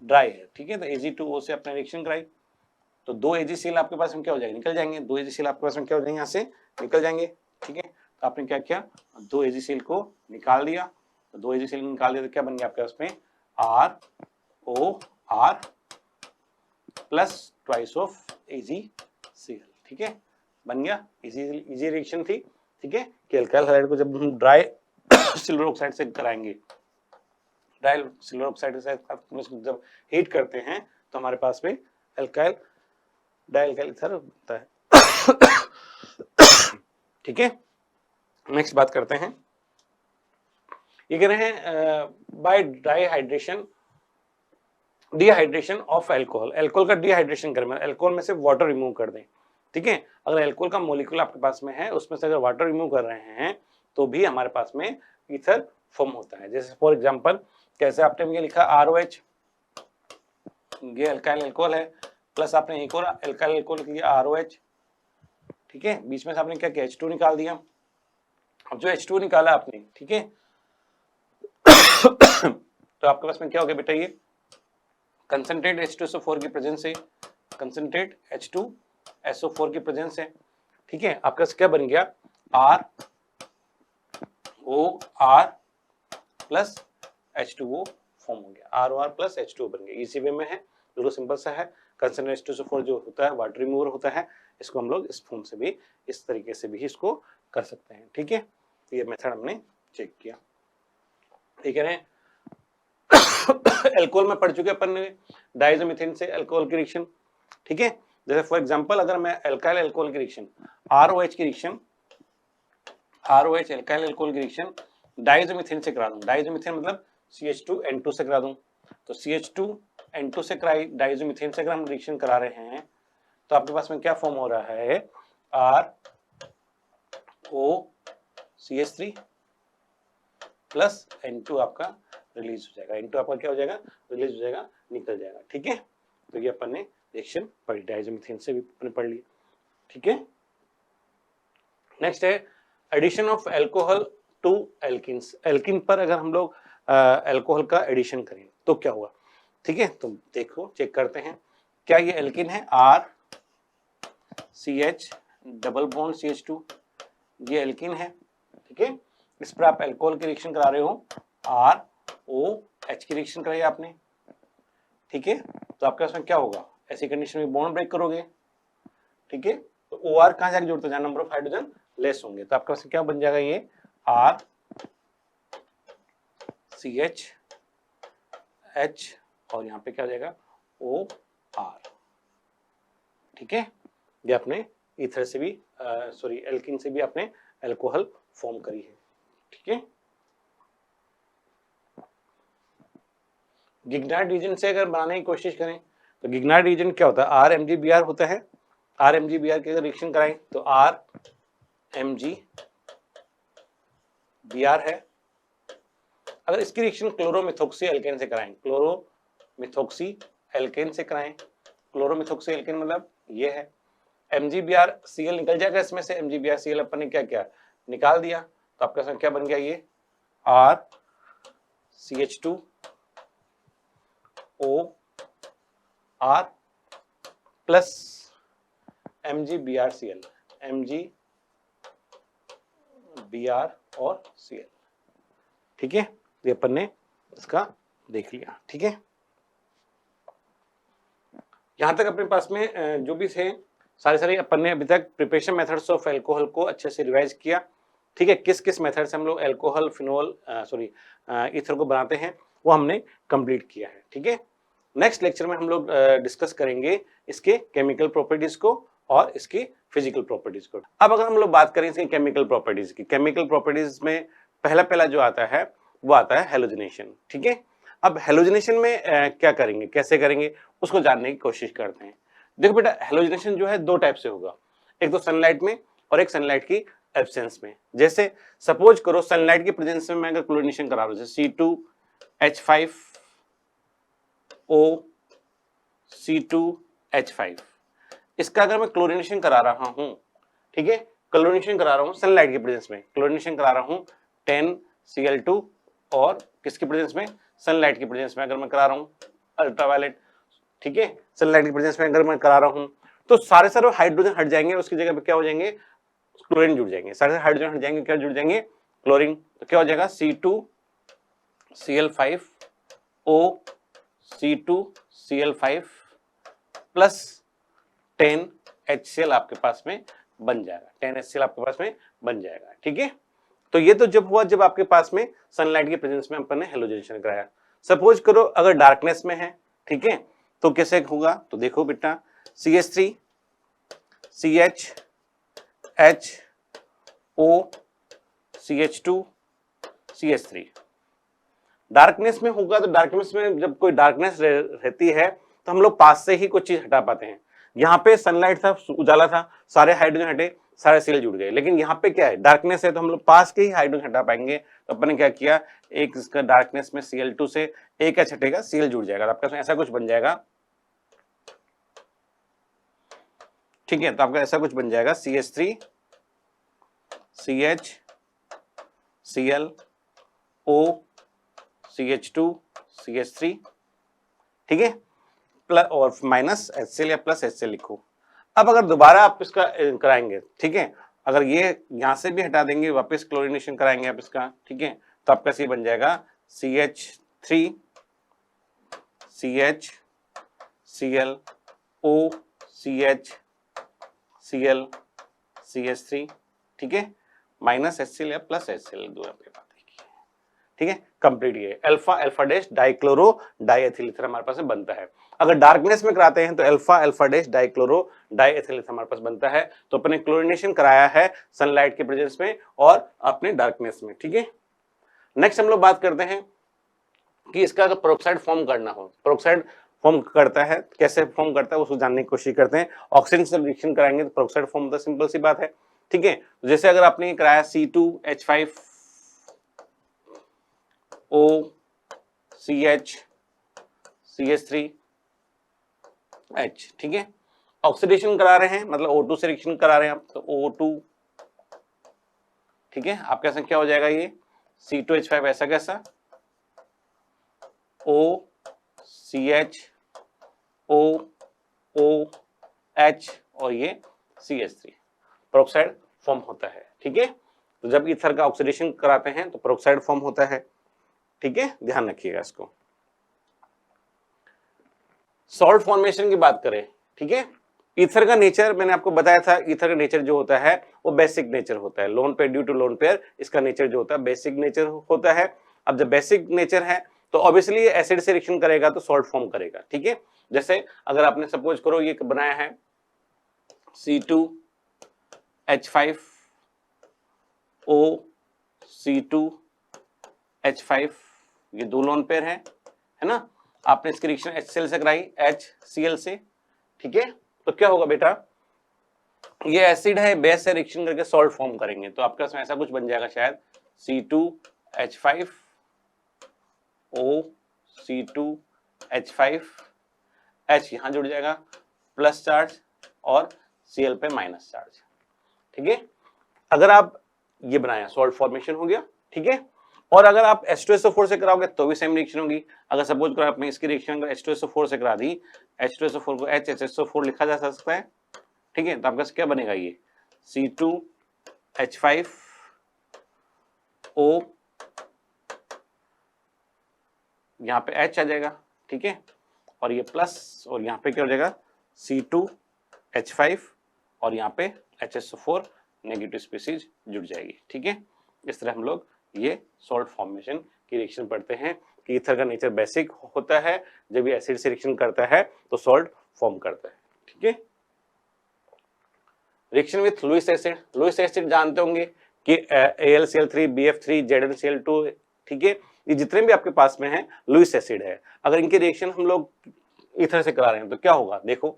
ड्राई है, ठीक है। तो Ag2O से अपने रिएक्शन कराई, तो 2 AgCl आपके पास में क्या हो जाएगा, निकल जाएंगे, 2 AgCl आपके पास में क्या हो जाएंगे, यहाँ से निकल जाएंगे, ठीक है। तो आपने क्या किया, 2 AgCl को निकाल दिया, तो 2 AgCl निकाल दिया तो क्या बन गया आपके पास में ROR plus twice of AgCl, ठीक है, बन गया, इजी रिएक्शन थी, ठीक है। कि अल्काइल हैलाइड को जब हम ड्राई सिल्वर ऑक्साइड से कराएंगे, ड्राई सिल्वर ऑक्साइड के साथ जब हीट करते हैं तो हमारे पास में अल्काइल डाइअल्काइल ईथर बनता है, ठीक है। नेक्स्ट बात करते हैं, ये कह रहे हैं bye dehydration of alcohol, alcohol का डिहाइड्रेशन करें, अल्कोहल में से वाटर रिमूव कर दें, ठीक है। अगर अल्कोहल का मॉलिक्यूल आपके पास में है, उसमें से अगर वाटर रिमूव कर रहे हैं तो भी हमारे पास में ईथर फॉर्म होता है। जैसे फॉर एग्जांपल कैसे आपने ये लिखा ROH, ये अल्काइल अल्कोहल है, प्लस आपने एक और अल्काइल अल्कोहल लिया ROH, ठीक है, बीच में से आपने क्या किया, H2 निकाल दिया। अब जो H2 निकाला आपने, ठीक है, तो आपके पास में क्या हो गया बेटा, ये कंसंट्रेट H2SO4 की प्रेजेंस है, कंसंट्रेट H2SO4 की प्रेजेंस है, ठीक है। आपके पास क्या बन गया, ROR प्लस H2O फॉर्म हो गया, ROR प्लस H2O बन गया, इसी वे में है, बिल्कुल सिंपल सा है। कंसंट्रेट H2SO4 जो होता है वाटर रिमूवर होता है, इसको हम लोग इस फॉर्म से भी, इस तरीके से भी इसको कर सकते हैं, ठीक है। ये मेथड हमने चेक किया, ठीक है। अल्कोहल में पढ़ चुके अपन डाइज़ोमीथेन से अल्कोहल की रिएक्शन, ठीक है। जैसे फॉर एग्जांपल अगर मैं अल्काइल अल्कोहल की रिएक्शन ROH की रिएक्शन, ROH अल्काइल अल्कोहल की रिएक्शन डाइज़ोमीथेन से करा दूं, डाइज़ोमीथेन मतलब CH2N2 से करा दूं, तो CH2N2 से कराई डाइज़ोमीथेन से अगर हम रिएक्शन करा रहे हैं तो आपके पास में क्या फॉर्म हो रहा है, ROCH3 प्लस N2 आपका रिलीज हो जाएगा, N2 आपका क्या हो जाएगा, रिलीज हो जाएगा, निकल जाएगा, ठीक है। तो ये अपन ने रिएक्शन पढ़ी, डाइज़ोमीथेन से भी अपन ने पढ़ लिया, ठीक है। नेक्स्ट है addition of alcohol to alkenes, alkene पर अगर हम लोग अल्कोहल का एडिशन करें तो क्या हुआ, ठीक है। तो देखो चेक करते हैं, क्या ये एल्किन है, RCH डबल बॉन्ड CH2, ये एल्किन है, ठीक है। इस पर आप अल्कोहल की रिएक्शन करा रहे हो, ROH की रिएक्शन कराई आपने, ठीक है। तो आपके पास में क्या होगा, ऐसी कंडीशन में बॉन्ड ब्रेक करोगे, ठीक है। तो OR कहां जाके जुड़ता है, जहां नंबर ऑफ हाइड्रोजन लेस होंगे, तो आपके पास क्या बन जाएगा, ये RCH और यहाँ पे क्या हो जाएगा OR, ठीक है। ये आपने ईथर से भी सॉरी एल्किन से भी आपने अल्कोहल फॉर्म करी है, ठीक है। गिग्नार्ड रीजन से अगर बनाने की कोशिश करें तो गिग्नार्ड रीजन क्या होता है, RMGBr होता है, RMGBr की अगर रिएक्शन कराएं तो RMGBr है। अगर इसकी रिएक्शन क्लोरोमिथोक्सी एल्केन से कराएं, क्लोरोमिथोक्सी एल्केन से कराएं, क्लोरोमिथोक्सी एल्केन मतलब ये है, MgBrCl निकल जाएगा इसमें से, MgBrCl अपन ने क्या किया, निकाल दिया, तो आपका क्या बन गया, ये CH2OR प्लस MgBrCl, MgBr और Cl। ठीक है, ये अपन ने इसका देख लिया। ठीक है, यहां तक अपने पास में जो भी थे सारे अपन ने अभी तक प्रिपरेशन मेथड्स ऑफ एल्कोहल को अच्छे से रिवाइज किया। ठीक है, किस किस मेथड से हम लोग एल्कोहल फिनोल ईथर को बनाते हैं वो हमने कंप्लीट किया है। ठीक है, नेक्स्ट लेक्चर में हम लोग डिस्कस करेंगे इसके केमिकल प्रॉपर्टीज को और इसकी फिजिकल प्रॉपर्टीज को। अब अगर हम लोग बात करें इसकी केमिकल प्रॉपर्टीज की, केमिकल प्रॉपर्टीज में पहला जो आता है वो आता है हेलोजिनेशन। ठीक है, अब हेलोजिनेशन में क्या करेंगे, कैसे करेंगे, उसको जानने की कोशिश करते हैं। देखो बेटा, हेलोजिनेशन जो है दो टाइप से होगा, एक तो सनलाइट में और एक सनलाइट की एब्सेंस में। जैसे सपोज करो सनलाइट की प्रेजेंस में मैं अगर क्लोरीनेशन करा रहा हूं, C2H5O C2H5, इसका अगर मैं क्लोरीनेशन करा रहा हूं, ठीक है, क्लोरीनेशन करा रहा हूं सनलाइट की प्रेजेंस में, क्लोरीनेशन करा रहा हूं 10Cl2 और किसकी प्रेजेंस में, सनलाइट की प्रेजेंस में अगर मैं करा रहा हूं अल्ट्रावायलेट। ठीक है, सनलाइट की प्रेजेंस में अगर मैं करा रहा हूं तो सारे हाइड्रोजन हट जाएंगे, उसकी जगह पे क्या हो जाएंगे, क्लोरीन जुड़ जाएंगे। सारे हाइड्रोजन हट जाएंगे, क्या जुड़ जाएंगे, क्लोरीन। तो क्या हो जाएगा C2Cl5O C2Cl5 प्लस 10HCl आपके पास में बन जाएगा, 10HCl आपके पास में बन जाएगा। ठीक है, तो ये तो जब हुआ जब आपके पास में सनलाइट की प्रेजेंस में अपन ने हेलोजिनेशन कराया। सपोज करो अगर डार्कनेस में है, ठीक है, तो कैसे होगा, तो देखो बेटा CH3 CH HO CH2 CH3। Darkness में होगा तो डार्कनेस में जब कोई डार्कनेस रहती है तो हम लोग पास से ही कुछ चीज हटा पाते हैं। यहाँ पे सनलाइट था, उजाला था, सारे हाइड्रोजन हटे, सारे सेल जुड़ गए। लेकिन यहाँ पे क्या है, डार्कनेस है तो हम लोग पास के ही हाइड्रोजन हटा पाएंगे। तो अपन ने क्या किया, एक इसका डार्कनेस में Cl2 से एक H हटेगा, Cl जुड़ जाएगा, तो आपका ऐसा कुछ बन जाएगा। ठीक है, तो आपका ऐसा कुछ बन जाएगा CH3 CH Cl O CH2 CH3। ठीक है, प्लस और माइनस HCl या प्लस HCl लिखो। अब अगर दोबारा आप इसका कराएंगे, ठीक है, अगर ये यहां से भी हटा देंगे, वापस क्लोरीनेशन कराएंगे आप इसका, ठीक है, तो आपका सी बन जाएगा CH3 CH Cl O CH Cl CH3। ठीक है, माइनस HCl या प्लस HCl दो यहाँ पे बात है। ठीक है, कंप्लीट। ये alpha dash dichloro diethyl ether हमारे पास बनता है। अगर डार्कनेस में कराते हैं तो alpha dash dichloro diethyl ether हमारे पास बनता है। तो अपने क्लोरीनेशन कराया है सनलाइट के प्रेजेंस में और अपने डार्कनेस में। ठीक है, नेक्स्ट हम लोग बात करते हैं कि इसका अगर पेरोक्साइड फॉर्म करना हो, पेरोक्साइड फॉर्म करता है, कैसे फॉर्म करता है उसको जानने की कोशिश करते हैं। ऑक्सीजन से रिएक्शन कराएंगे तो पेरोक्साइड फॉर्म होता है, सिंपल सी बात है। ठीक है, तो जैसे अगर आपने कराया C2H5O CH CH3H। ठीक है, ऑक्सीडेशन करा रहे हैं, मतलब O2 से रिएक्शन करा रहे हैं आप, तो O2। ठीक है, आपके ऐसा क्या हो जाएगा, ये C2H5 ऐसा कैसा O CH O O H और ये CH3, पेरोक्साइड फॉर्म होता है। ठीक है, तो जब ईथर का ऑक्सीडेशन कराते हैं तो पेरोक्साइड फॉर्म होता है। ठीक है, ध्यान रखिएगा इसको। सॉल्ट फॉर्मेशन की बात करें, ठीक है, ईथर का नेचर मैंने आपको बताया था, ईथर का नेचर जो होता है वो बेसिक नेचर होता है। Lone pair due to lone pair इसका नेचर जो होता है बेसिक नेचर होता है। अब जब बेसिक नेचर है तो ऑब्वियसली एसिड से रिएक्शन करेगा तो सॉल्ट फॉर्म करेगा। ठीक है, जैसे अगर आपने सपोज करो ये बनाया है C2H5O C2H5, ये दो लोन पेयर है ना, आपने इसकी रिएक्शन HCl से कराई HCl से। ठीक है, तो क्या होगा बेटा, ये एसिड है, बेस से रिएक्शन करके सॉल्ट फॉर्म करेंगे तो आपके पास ऐसा कुछ बन जाएगा शायद C2H5O C2H5 H यहां जुड़ जाएगा प्लस चार्ज और Cl पे माइनस चार्ज। ठीक है, अगर आप ये बनाया सॉल्ट फॉर्मेशन हो गया। ठीक है, और अगर आप H2SO4 से कराओगे तो भी सेम रिएक्शन होगी। अगर सपोज करो आपने इसकी रिएक्शन अगर H2SO4 से करा दी, H2SO4 को HHSO4 लिखा जा सकता है, ठीक है। तो आपका क्या बनेगा, ये C2H5O, यहाँ पे H आ जाएगा, ठीक है, और ये प्लस, और यहाँ पे क्या हो जाएगा C2H5, और यहाँ पे HSO4 नेगेटिव स्पीसीज जुड़ जाएगी, ठीक है। इस तरह हम लोग ये सॉल्ट फॉर्मेशन की रिएक्शन पढ़ते हैं कि ईथर का नेचर बेसिक होता है, जब ये एसिड से रिएक्शन करता है तो सॉल्ट फॉर्म करता है, ठीक है। Reaction with Lewis acid, Lewis acid जानते होंगे कि AlCl3, BF3, ZnCl2, ठीक है, ये जितने भी आपके पास में है लुईस एसिड है। अगर इनके रिएक्शन हम लोग ईथर से करा रहे हैं तो क्या होगा, देखो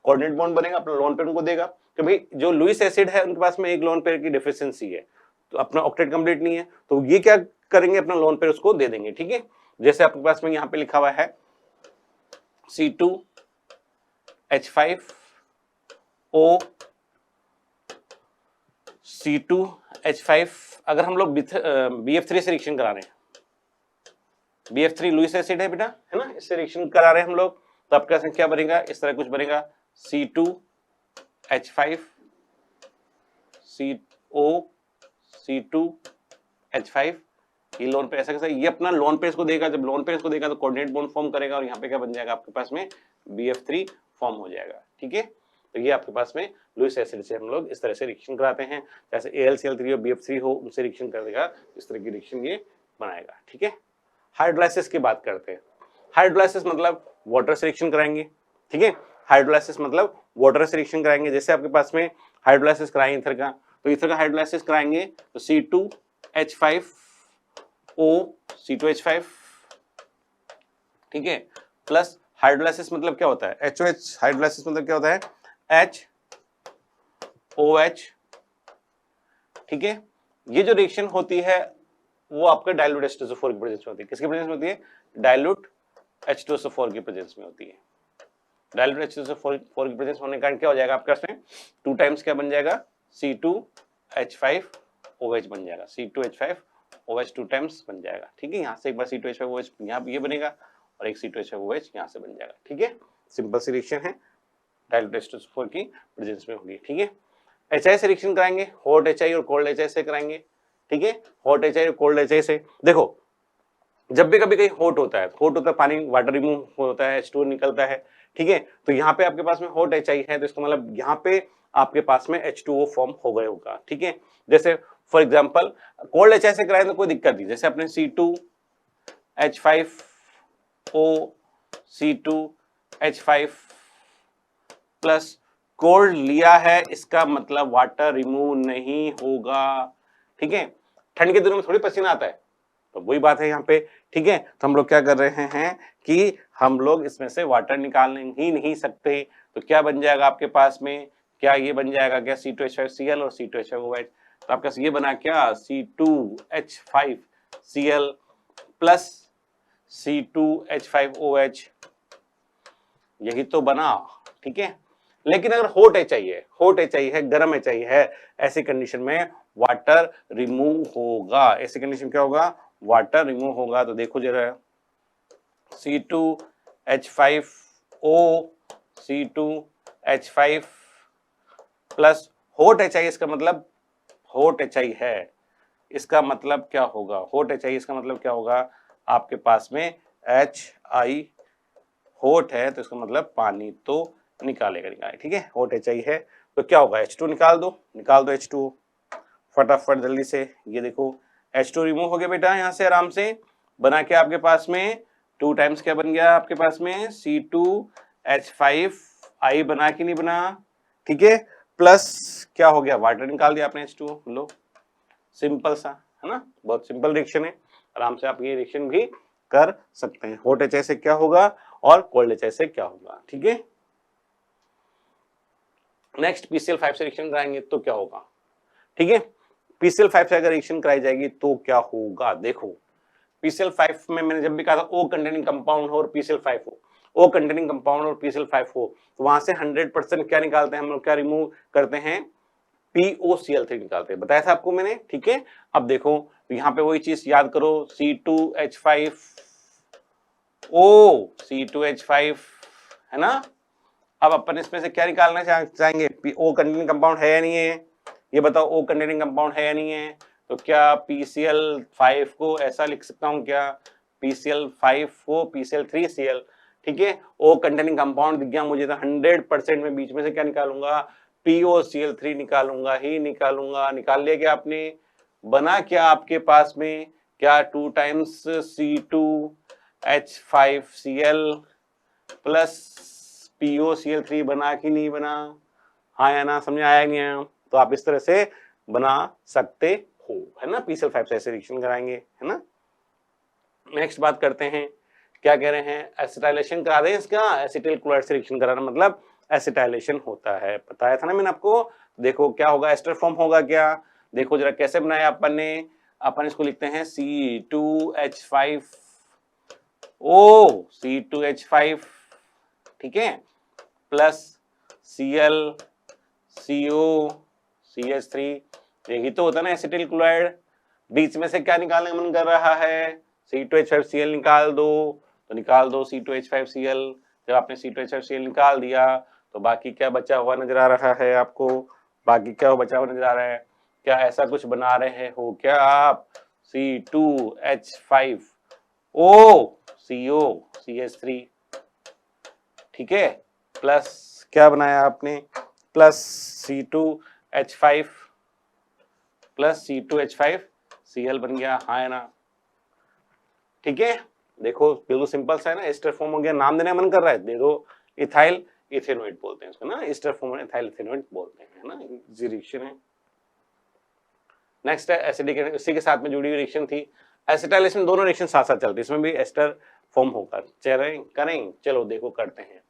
कोऑर्डिनेट बॉन्ड बनेगा, अपना लोन पेयर उनको देगा कि भाई जो लुईस एसिड है उनके पास में एक लोन पेयर की डेफिशिएंसी है, तो अपना ऑक्टेट कंप्लीट नहीं है, तो ये क्या करेंगे, अपना लोन पेयर उसको दे देंगे, ठीक है। जैसे आपके पास में यहाँ पे लिखा हुआ है C2H5O, C2H5, अगर हम लोग BF3 से रिएक्शन करा रहे हैं, BF3 लुईस एसिड है बेटा, है ना, इससे रिएक्शन करा रहे हैं हम लोग, तो आपका क्या बनेगा, इस तरह कुछ बनेगा C2H5 CO C2H5, ये लोन पेयर ऐसा कैसा, ये अपना लोन पेयर को देगा, जब लोन पेयर को देगा तो कोऑर्डिनेट बॉन्ड फॉर्म करेगा, और यहाँ पे क्या बन जाएगा आपके पास में BF3 फॉर्म हो जाएगा, ठीक है। तो ये आपके पास में लुईस एसिड से हम लोग इस तरह से रिएक्शन कराते हैं, जैसे AlCl3 और BF3 हो, उनसे रिएक्शन करेगा, इस तरह की रिएक्शन ये बनाएगा, ठीक है। हाइड्रोलाइसिस की बात करते हैं। हाइड्रोलाइसिस मतलब वाटर से रिएक्शन कराएंगे, ठीक है। हाइड्रोलाइसिस मतलब वाटर से रिएक्शन कराएंगे, जैसे आपके पास में हाइड्रोलाइसिस कराएंगे ईथर का, तो ईथर का हाइड्रोलाइसिस कराएंगे तो C2H5O, C2H5, ठीक है, प्लस हाइड्रोलाइसिस मतलब क्या होता है, HOH, हाइड्रोलाइसिस मतलब क्या होता है HOH, ठीक है। ये जो रिएक्शन होती है वो आपके डाइल्यूट H2SO4 की प्रेजेंस में होती है, किसकी प्रेजेंस में होती है, डाइल्यूट H2SO4 की प्रेजेंस में होती है। डाइल्यूट H2SO4 की प्रेजेंस होने के कारण क्या हो जाएगा आपके पास में 2 टाइम्स क्या बन जाएगा C2H5OH बन जाएगा, C2H5OH 2 टाइम्स बन जाएगा, ठीक है। यहाँ से एक बार C2H5OH यहाँ ये बनेगा और एक C2H5OH यहाँ से बन जाएगा, ठीक है। सिंपल सी रिएक्शन है, डाइल्यूट H2SO4 की प्रेजेंस में होगी, ठीक है। HI से रिएक्शन कराएंगे, हॉट HI और कोल्ड HI से कराएंगे, ठीक है। हॉट HI और कोल्ड HI से देखो, जब भी कभी कहीं हॉट होता है, पानी वाटर रिमूव होता है, H2O निकलता है, ठीक है। तो यहाँ पे आपके पास में हॉट HI है, तो इसका मतलब यहाँ पे आपके पास में H2O फॉर्म हो गया होगा, ठीक है। जैसे फॉर एग्जांपल कोल्ड HI से कराएं तो कोई दिक्कत नहीं, जैसे अपने C2H5O, C2H5 प्लस कोल्ड लिया है, इसका मतलब वाटर रिमूव नहीं होगा, ठीक है। ठंड के दिनों में थोड़ी पसीना आता है, तो वही बात है यहाँ पे, ठीक है। तो हम लोग क्या कर रहे हैं कि हम लोग इसमें से वाटर निकाल ही नहीं सकते, तो क्या बन जाएगा आपके पास में, क्या ये बन जाएगा क्या C2H5Cl और C2H5OH, तो आपका ये बना क्या C2H5Cl प्लस C2H5OH, यही तो बना, ठीक है। लेकिन अगर हॉट HI है, गर्म HI है, ऐसी कंडीशन में वाटर रिमूव होगा, ऐसी कंडीशन क्या होगा, वाटर रिमूव होगा। तो देखो जरा C2H5O, C2H5 plus hot HI, इसका मतलब हॉट HI है, इसका मतलब क्या होगा, हॉट HI इसका मतलब क्या होगा, आपके पास में HI हॉट है तो इसका मतलब पानी तो निकालेगा, ठीक है। हॉट HI है तो क्या होगा, H2 निकाल दो H2O फटाफट जल्दी से, ये देखो H2 रिमूव हो गया बेटा, यहाँ से आराम से बना के आपके पास में 2 टाइम्स क्या बन गया आपके पास में C2H5I बना कि नहीं बना, ठीक है, प्लस क्या हो गया, वाटर निकाल दिया आपने H2O, लो सिंपल सा, है ना, बहुत सिंपल रिएक्शन है, आराम से आप ये रिएक्शन भी कर सकते हैं। हॉट HI से क्या होगा और कोल्ड HI से क्या होगा, ठीक है। नेक्स्ट PCl5 से रिएक्शन कराएंगे तो क्या होगा, ठीक है। PCl5 से अगर रिएक्शन कराई जाएगी तो क्या होगा, देखो PCl5 में मैंने जब भी कहा था O कंटेनिंग कंपाउंड हो और PCl5 हो, O कंटेनिंग कंपाउंड और PCl5 हो, तो वहां से 100% क्या निकालते हैं हम लोग, क्या रिमूव करते हैं, POCl3 निकालते हैं, बताया था आपको मैंने, ठीक है। अब देखो तो यहाँ पे वही चीज याद करो, C2H5O, C2H5 है ना। अब अपन इसमें से क्या निकालना चाहेंगे, O कंटेनिंग कंपाउंड है या नहीं है, ये बताओ O कंटेनिंग कंपाउंड है या नहीं है। तो क्या PCl5 को ऐसा लिख सकता हूँ क्या, PCl5 को PCl3Cl, ठीक है। O कंटेनिंग कंपाउंड दिख गया मुझे, तो 100% में बीच में से क्या निकालूंगा, POCl3 निकालूंगा ही निकालूंगा। निकाल लिया क्या आपने, बना क्या आपके पास में, क्या 2 टाइम्स C2H5Cl प्लस POCl3 बना कि नहीं बना, हाँ या ना, समझ आया नहीं आया। तो आप इस तरह से बना सकते हो, है ना। PCl5 से ऐसे रिएक्शन कराएंगे, है ना। नेक्स्ट बात करते हैं, क्या कह रहे हैं, एसिटाइलेशन करा दें इसका, एसिटिल क्लोराइड से रिएक्शन कराना मतलब एसिटाइलेशन होता है, बताया था ना मैंने आपको। देखो क्या होगा, एस्टर फॉर्म होगा क्या, देखो जरा कैसे बनाया अपन ने। अपन इसको लिखते हैं C2H5O, C2H5, ठीक है, प्लस Cl CO CH3, यही तो होता है ना एसिटिल क्लोराइड। बीच में से क्या निकालने का मन कर रहा है, C2H5Cl निकाल दो, तो निकाल दो C2H5Cl। जब आपने C2H5Cl निकाल दिया तो बाकी क्या बचा हुआ नजर आ रहा है आपको, बाकी क्या बचा हुआ नजर आ रहा है, क्या ऐसा कुछ बना रहे हो क्या आप, C2H5O CO CH3, ठीक है, प्लस क्या बनाया आपने, प्लस C2H5 प्लस C2H5Cl बन गया, हाँ है ना, ठीक है। देखो बिल्कुल सिंपल सा है ना, एस्टर फॉर्म हो गया। नाम देने का मन कर रहा है, दे दो, इथाइल इथेनोइड बोलते हैं इसको ना, एस्टर फॉर्म इथाइल इथेनोइड बोलते हैं, है ना, इजी रिएक्शन है। नेक्स्ट है एसिडिक, इसी के साथ में जुड़ी हुई रिएक्शन थी एसिटाइलेशन, दोनों रिएक्शन साथ साथ चलती है, इसमें भी एस्टर फॉर्म होगा, करें, चलो देखो करते हैं।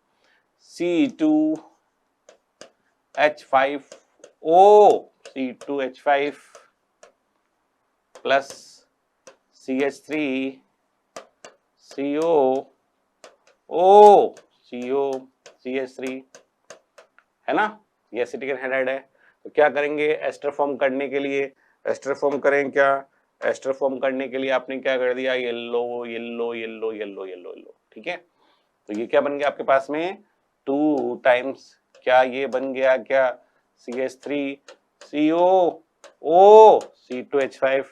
C2H5O, C2H5 plus CH3CO CO CH3, है ना, ये एसिटिक एनहाइड्राइड है। तो क्या करेंगे, एस्टर फॉर्म करने के लिए, एस्टर फॉर्म करें क्या, एस्टर फॉर्म करने के लिए आपने क्या कर दिया, yellow yellow yellow yellow yellow yellow, ठीक है। तो ये क्या बन गया आपके पास में, 2 टाइम्स क्या ये बन गया क्या, CH3CO C2H5,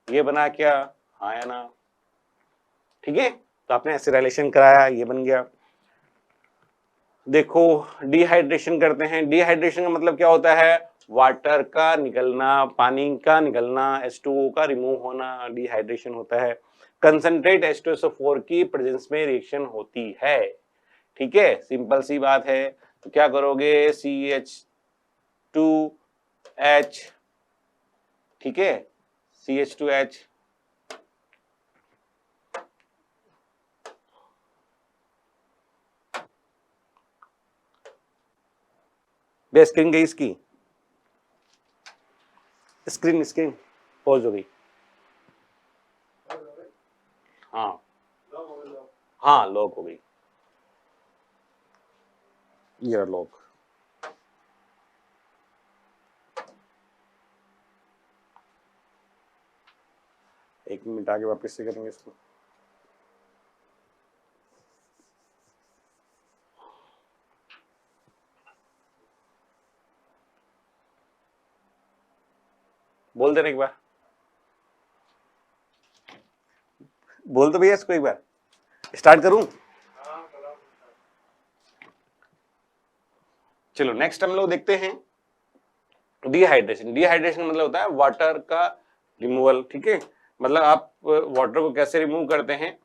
ये बना क्या, हाँ या ना, ठीक है। तो आपने एसिटाइलेशन कराया, ये बन गया। देखो डिहाइड्रेशन करते हैं, डिहाइड्रेशन का मतलब क्या होता है, वाटर का निकलना, पानी का निकलना, H2O का रिमूव होना, डिहाइड्रेशन होता है। कंसंट्रेट H2SO4 की प्रेजेंस में रिएक्शन होती है, ठीक है, सिंपल सी बात है। तो क्या करोगे, CH2H, ठीक है, CH2H, स्क्रीन गई इसकी, स्क्रीन पॉज हो गई, हाँ हाँ लॉक हो गई, ये लॉक। एक मिनट आगे वापस से करेंगे इसको। बोल देना एक बार, बोल दो भैया इसको एक बार, स्टार्ट करूं। चलो नेक्स्ट हम लोग देखते हैं डिहाइड्रेशन। डिहाइड्रेशन मतलब होता है वाटर का रिमूवल, ठीक है, मतलब आप वाटर को कैसे रिमूव करते हैं,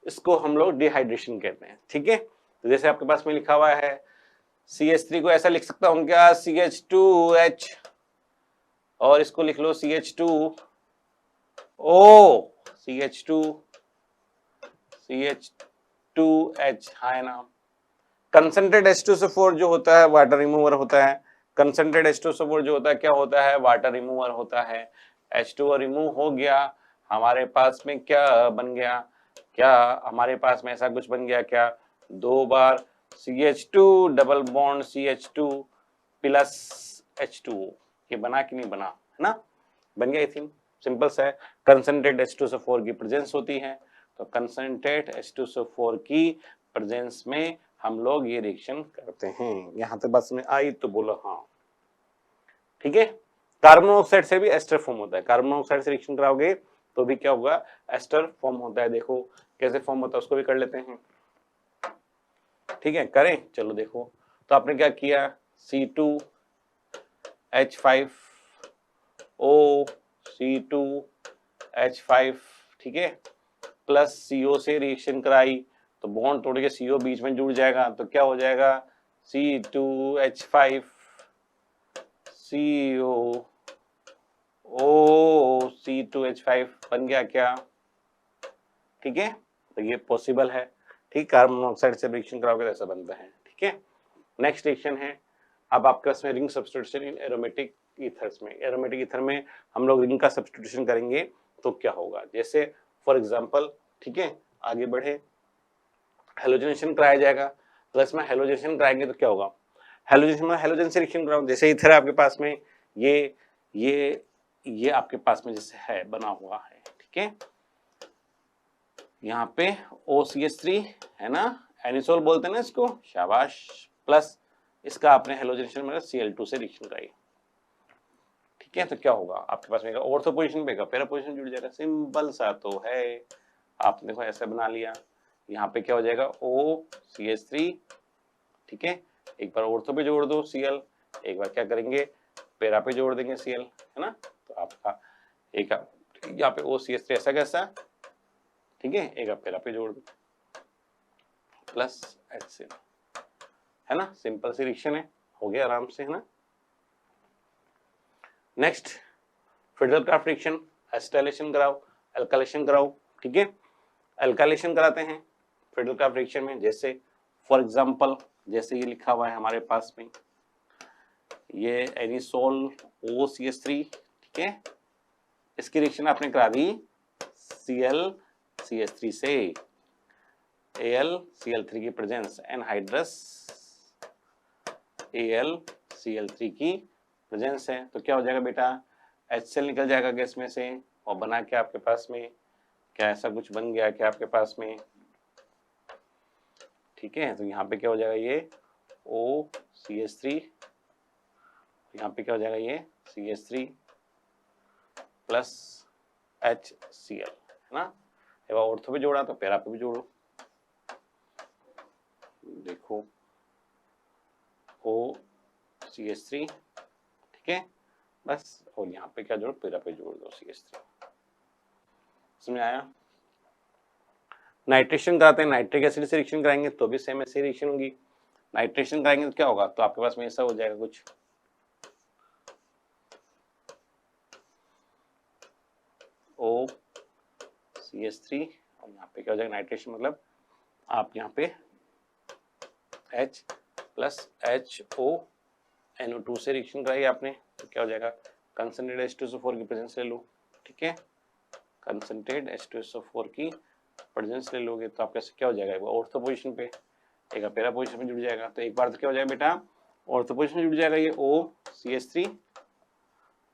इसको हम लोग डिहाइड्रेशन कहते हैं, ठीक है। तो जैसे आपके पास में लिखा हुआ है CH3 को ऐसा लिख सकता हूं क्या, CH2H, और इसको लिख लो CH2O, CH2H, हाँ है ना। कंसंट्रेट H2SO4 जो होता है वाटर रिमूवर होता है, कंसंट्रेट H2SO4 जो होता है क्या होता है, वाटर रिमूवर होता है। H2O रिमूव हो गया, हमारे पास में क्या बन गया, क्या हमारे पास में ऐसा कुछ बन गया क्या, 2 बार CH2 double bond CH2 plus H2O, ये बना कि नहीं बना, है ना, बन गया आई थिंक, सिंपल सा है, कंसंट्रेट H2SO4 की प्रेजेंस होती है, तो कंसंट्रेट H2SO4 की प्रेजेंस में हम लोग ये रिएक्शन करते हैं। यहां तक बात समझ आई तो बोलो हाँ, ठीक है। कार्बन मोनोऑक्साइड से भी एस्टर फॉर्म होता है, कार्बन मोनोऑक्साइड से रिएक्शन कराओगे तो भी क्या होगा, एस्टर फॉर्म होता है। देखो कैसे फॉर्म होता है उसको भी कर लेते हैं, ठीक है, करें, चलो देखो। तो आपने क्या किया, C2H5O C2H5, ठीक है, प्लस CO से रिएक्शन कराई तो बॉन्ड तोड़ के CO बीच में जुड़ जाएगा, तो क्या हो जाएगा, C2H5 CO O C2H5 बन गया क्या, ठीक है। तो ये पॉसिबल है, ठीक, कार्बन मोनोऑक्साइड से रिएक्शन कराओगे तो ऐसा बनता है, ठीक है। नेक्स्ट रिएक्शन है, अब आपके पास में रिंग सब्स्टिट्यूशन इन एरोमेटिक ईथर्स में, एरोमेटिक ईथर में हम लोग रिंग का सब्स्टिट्यूशन करेंगे तो क्या होगा, जैसे फॉर एग्जांपल, ठीक है, आगे बढ़े, हेलोजनेशन कराया जाएगा, तो इसमें हेलोजनेशन कराएंगे तो क्या होगा, हेलोजनेशन में हेलोजन से रिएक्शन कराओ, जैसे ईथर है आपके पास में, ये आपके पास में जैसे है बना हुआ है, ठीक है, यहाँ पे OCH3 है ना, एनिसोल बोलते हैं ना इसको, शाबाश, प्लस इसका आपने हेलोजनेशन में Cl2 से रिएक्शन कराई, ठीक है, तो क्या होगा आपके पास में ऑर्थो पोजीशन पे पैरा पोजीशन जुड़ जाएगा, सिंपल सा तो है। आप देखो ऐसे बना लिया, यहाँ पे क्या हो जाएगा OCH3, ठीक है, एक बार ऑर्थो पे जोड़ दो Cl, एक बार क्या करेंगे पैरा पे जोड़ देंगे Cl, है ना, तो आपका एक यहाँ पे OCH3 ऐसा कैसा, ठीक है, एक आप पैरा पे जोड़ दो प्लस HCl, है ना, सिंपल सी रिएक्शन है, हो गया आराम से, है ना। नेक्स्ट फिडलक्राफ्ट रिएक्शन, एसिटाइलेशन कराओ, अल्काइलेशन कराओ, ठीक है, अल्काइलेशन कराते हैं फिडलक्राफ्ट रिएक्शन में, जैसे फॉर एग्जांपल जैसे ये लिखा हुआ है हमारे पास में, ये एनिसोल OCH3, ठीक है, इसकी रिएक्शन आपने करा दी ClCH3 से AlCl3 की प्रेजेंस, एनहाइड्रस AlCl3 की प्रेजेंस है, तो क्या हो जाएगा बेटा, HCl निकल जाएगा गैस में से और बना के आपके पास में क्या ऐसा कुछ बन गया क्या आपके पास में, ठीक है, तो यहाँ पे क्या हो जाएगा ये OCH3, यहाँ पे क्या हो जाएगा ये CH3 प्लस HCl, है ना, एक बार ऑर्थो पे जोड़ा तो पैरा पे भी जोड़ो, देखो OCH3, ठीक है, बस, और यहाँ पे क्या जोड़ो पैरा पे जोड़ दो CH3, समझ आया। नाइट्रेशन कराते हैं, नाइट्रिक एसिड से रिएक्शन कराएंगे तो भी सेम ऐसी रिएक्शन होगी, नाइट्रेशन कराएंगे तो क्या होगा, तो आपके पास में ऐसा हो जाएगा कुछ, OCH3 और यहाँ पे क्या हो जाएगा नाइट्रेशन, मतलब आप यहाँ पे H प्लस HONO2 से रिएक्शन कराई आपने, तो क्या हो जाएगा, कंसंट्रेट H2SO4 की प्रेजेंस ले लो, ठीक है, कंसंट्रेट H2SO4 की प्रेजेंस ले लोगे तो आपका क्या हो जाएगा, ऑर्थो पोजीशन पे, एक पैरा पोजीशन में जुड़ जाएगा, तो एक बार तो क्या हो जाएगा बेटा, ऑर्थो पोजीशन में जुड़ जाएगा ये OCH3,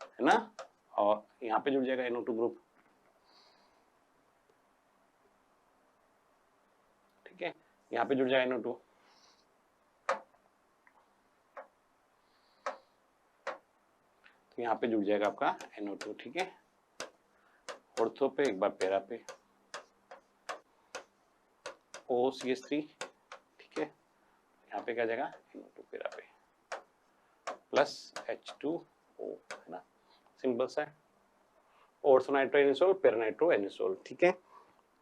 है ना, और यहाँ पे जुड़ जाएगा NO2 ग्रुप, ठीक है, यहाँ पे जुड़ जाएगा NO2, तो यहाँ पे जुड़ जाएगा आपका NO2, ठीक है, ऑर्थो पे एक बार पैरा पे OCH3, ठीक है, यहाँ पे क्या जाएगा NO2 पैरा पे प्लस H2O, है ना, सिंपल सा है, ortho nitro anisole para nitro anisole, ठीक है,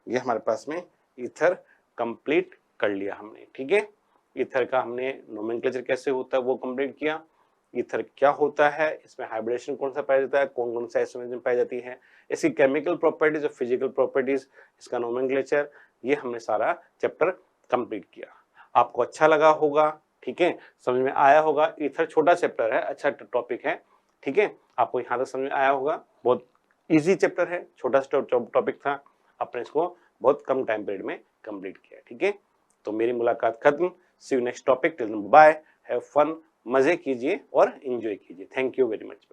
ये हमारे पास में ईथर कंप्लीट कर लिया हमने, ठीक है, ईथर का हमने नोमेनक्लेचर कैसे होता है वो कंप्लीट किया, ईथर क्या होता है, इसमें हाइब्रिडेशन कौन सा पाया जाता है, कौन कौन सा आइसोमेरिज्म पाई जाती है, इसकी केमिकल प्रॉपर्टीज और फिजिकल प्रॉपर्टीज, इसका नोमेनक्लेचर, ये हमने सारा चैप्टर कंप्लीट किया। आपको अच्छा लगा होगा, ठीक है, समझ में आया होगा, ईथर छोटा चैप्टर है, अच्छा टॉपिक है, ठीक है, आपको यहाँ तक समझ में आया होगा, बहुत इजी चैप्टर है, छोटा सा टॉपिक था, आपने इसको बहुत कम टाइम पीरियड में कंप्लीट किया, ठीक है, तो मेरी मुलाकात खत्म, see you next topic, till then bye, have fun, मजे कीजिए और एंजॉय कीजिए, थैंक यू वेरी मच बेटा।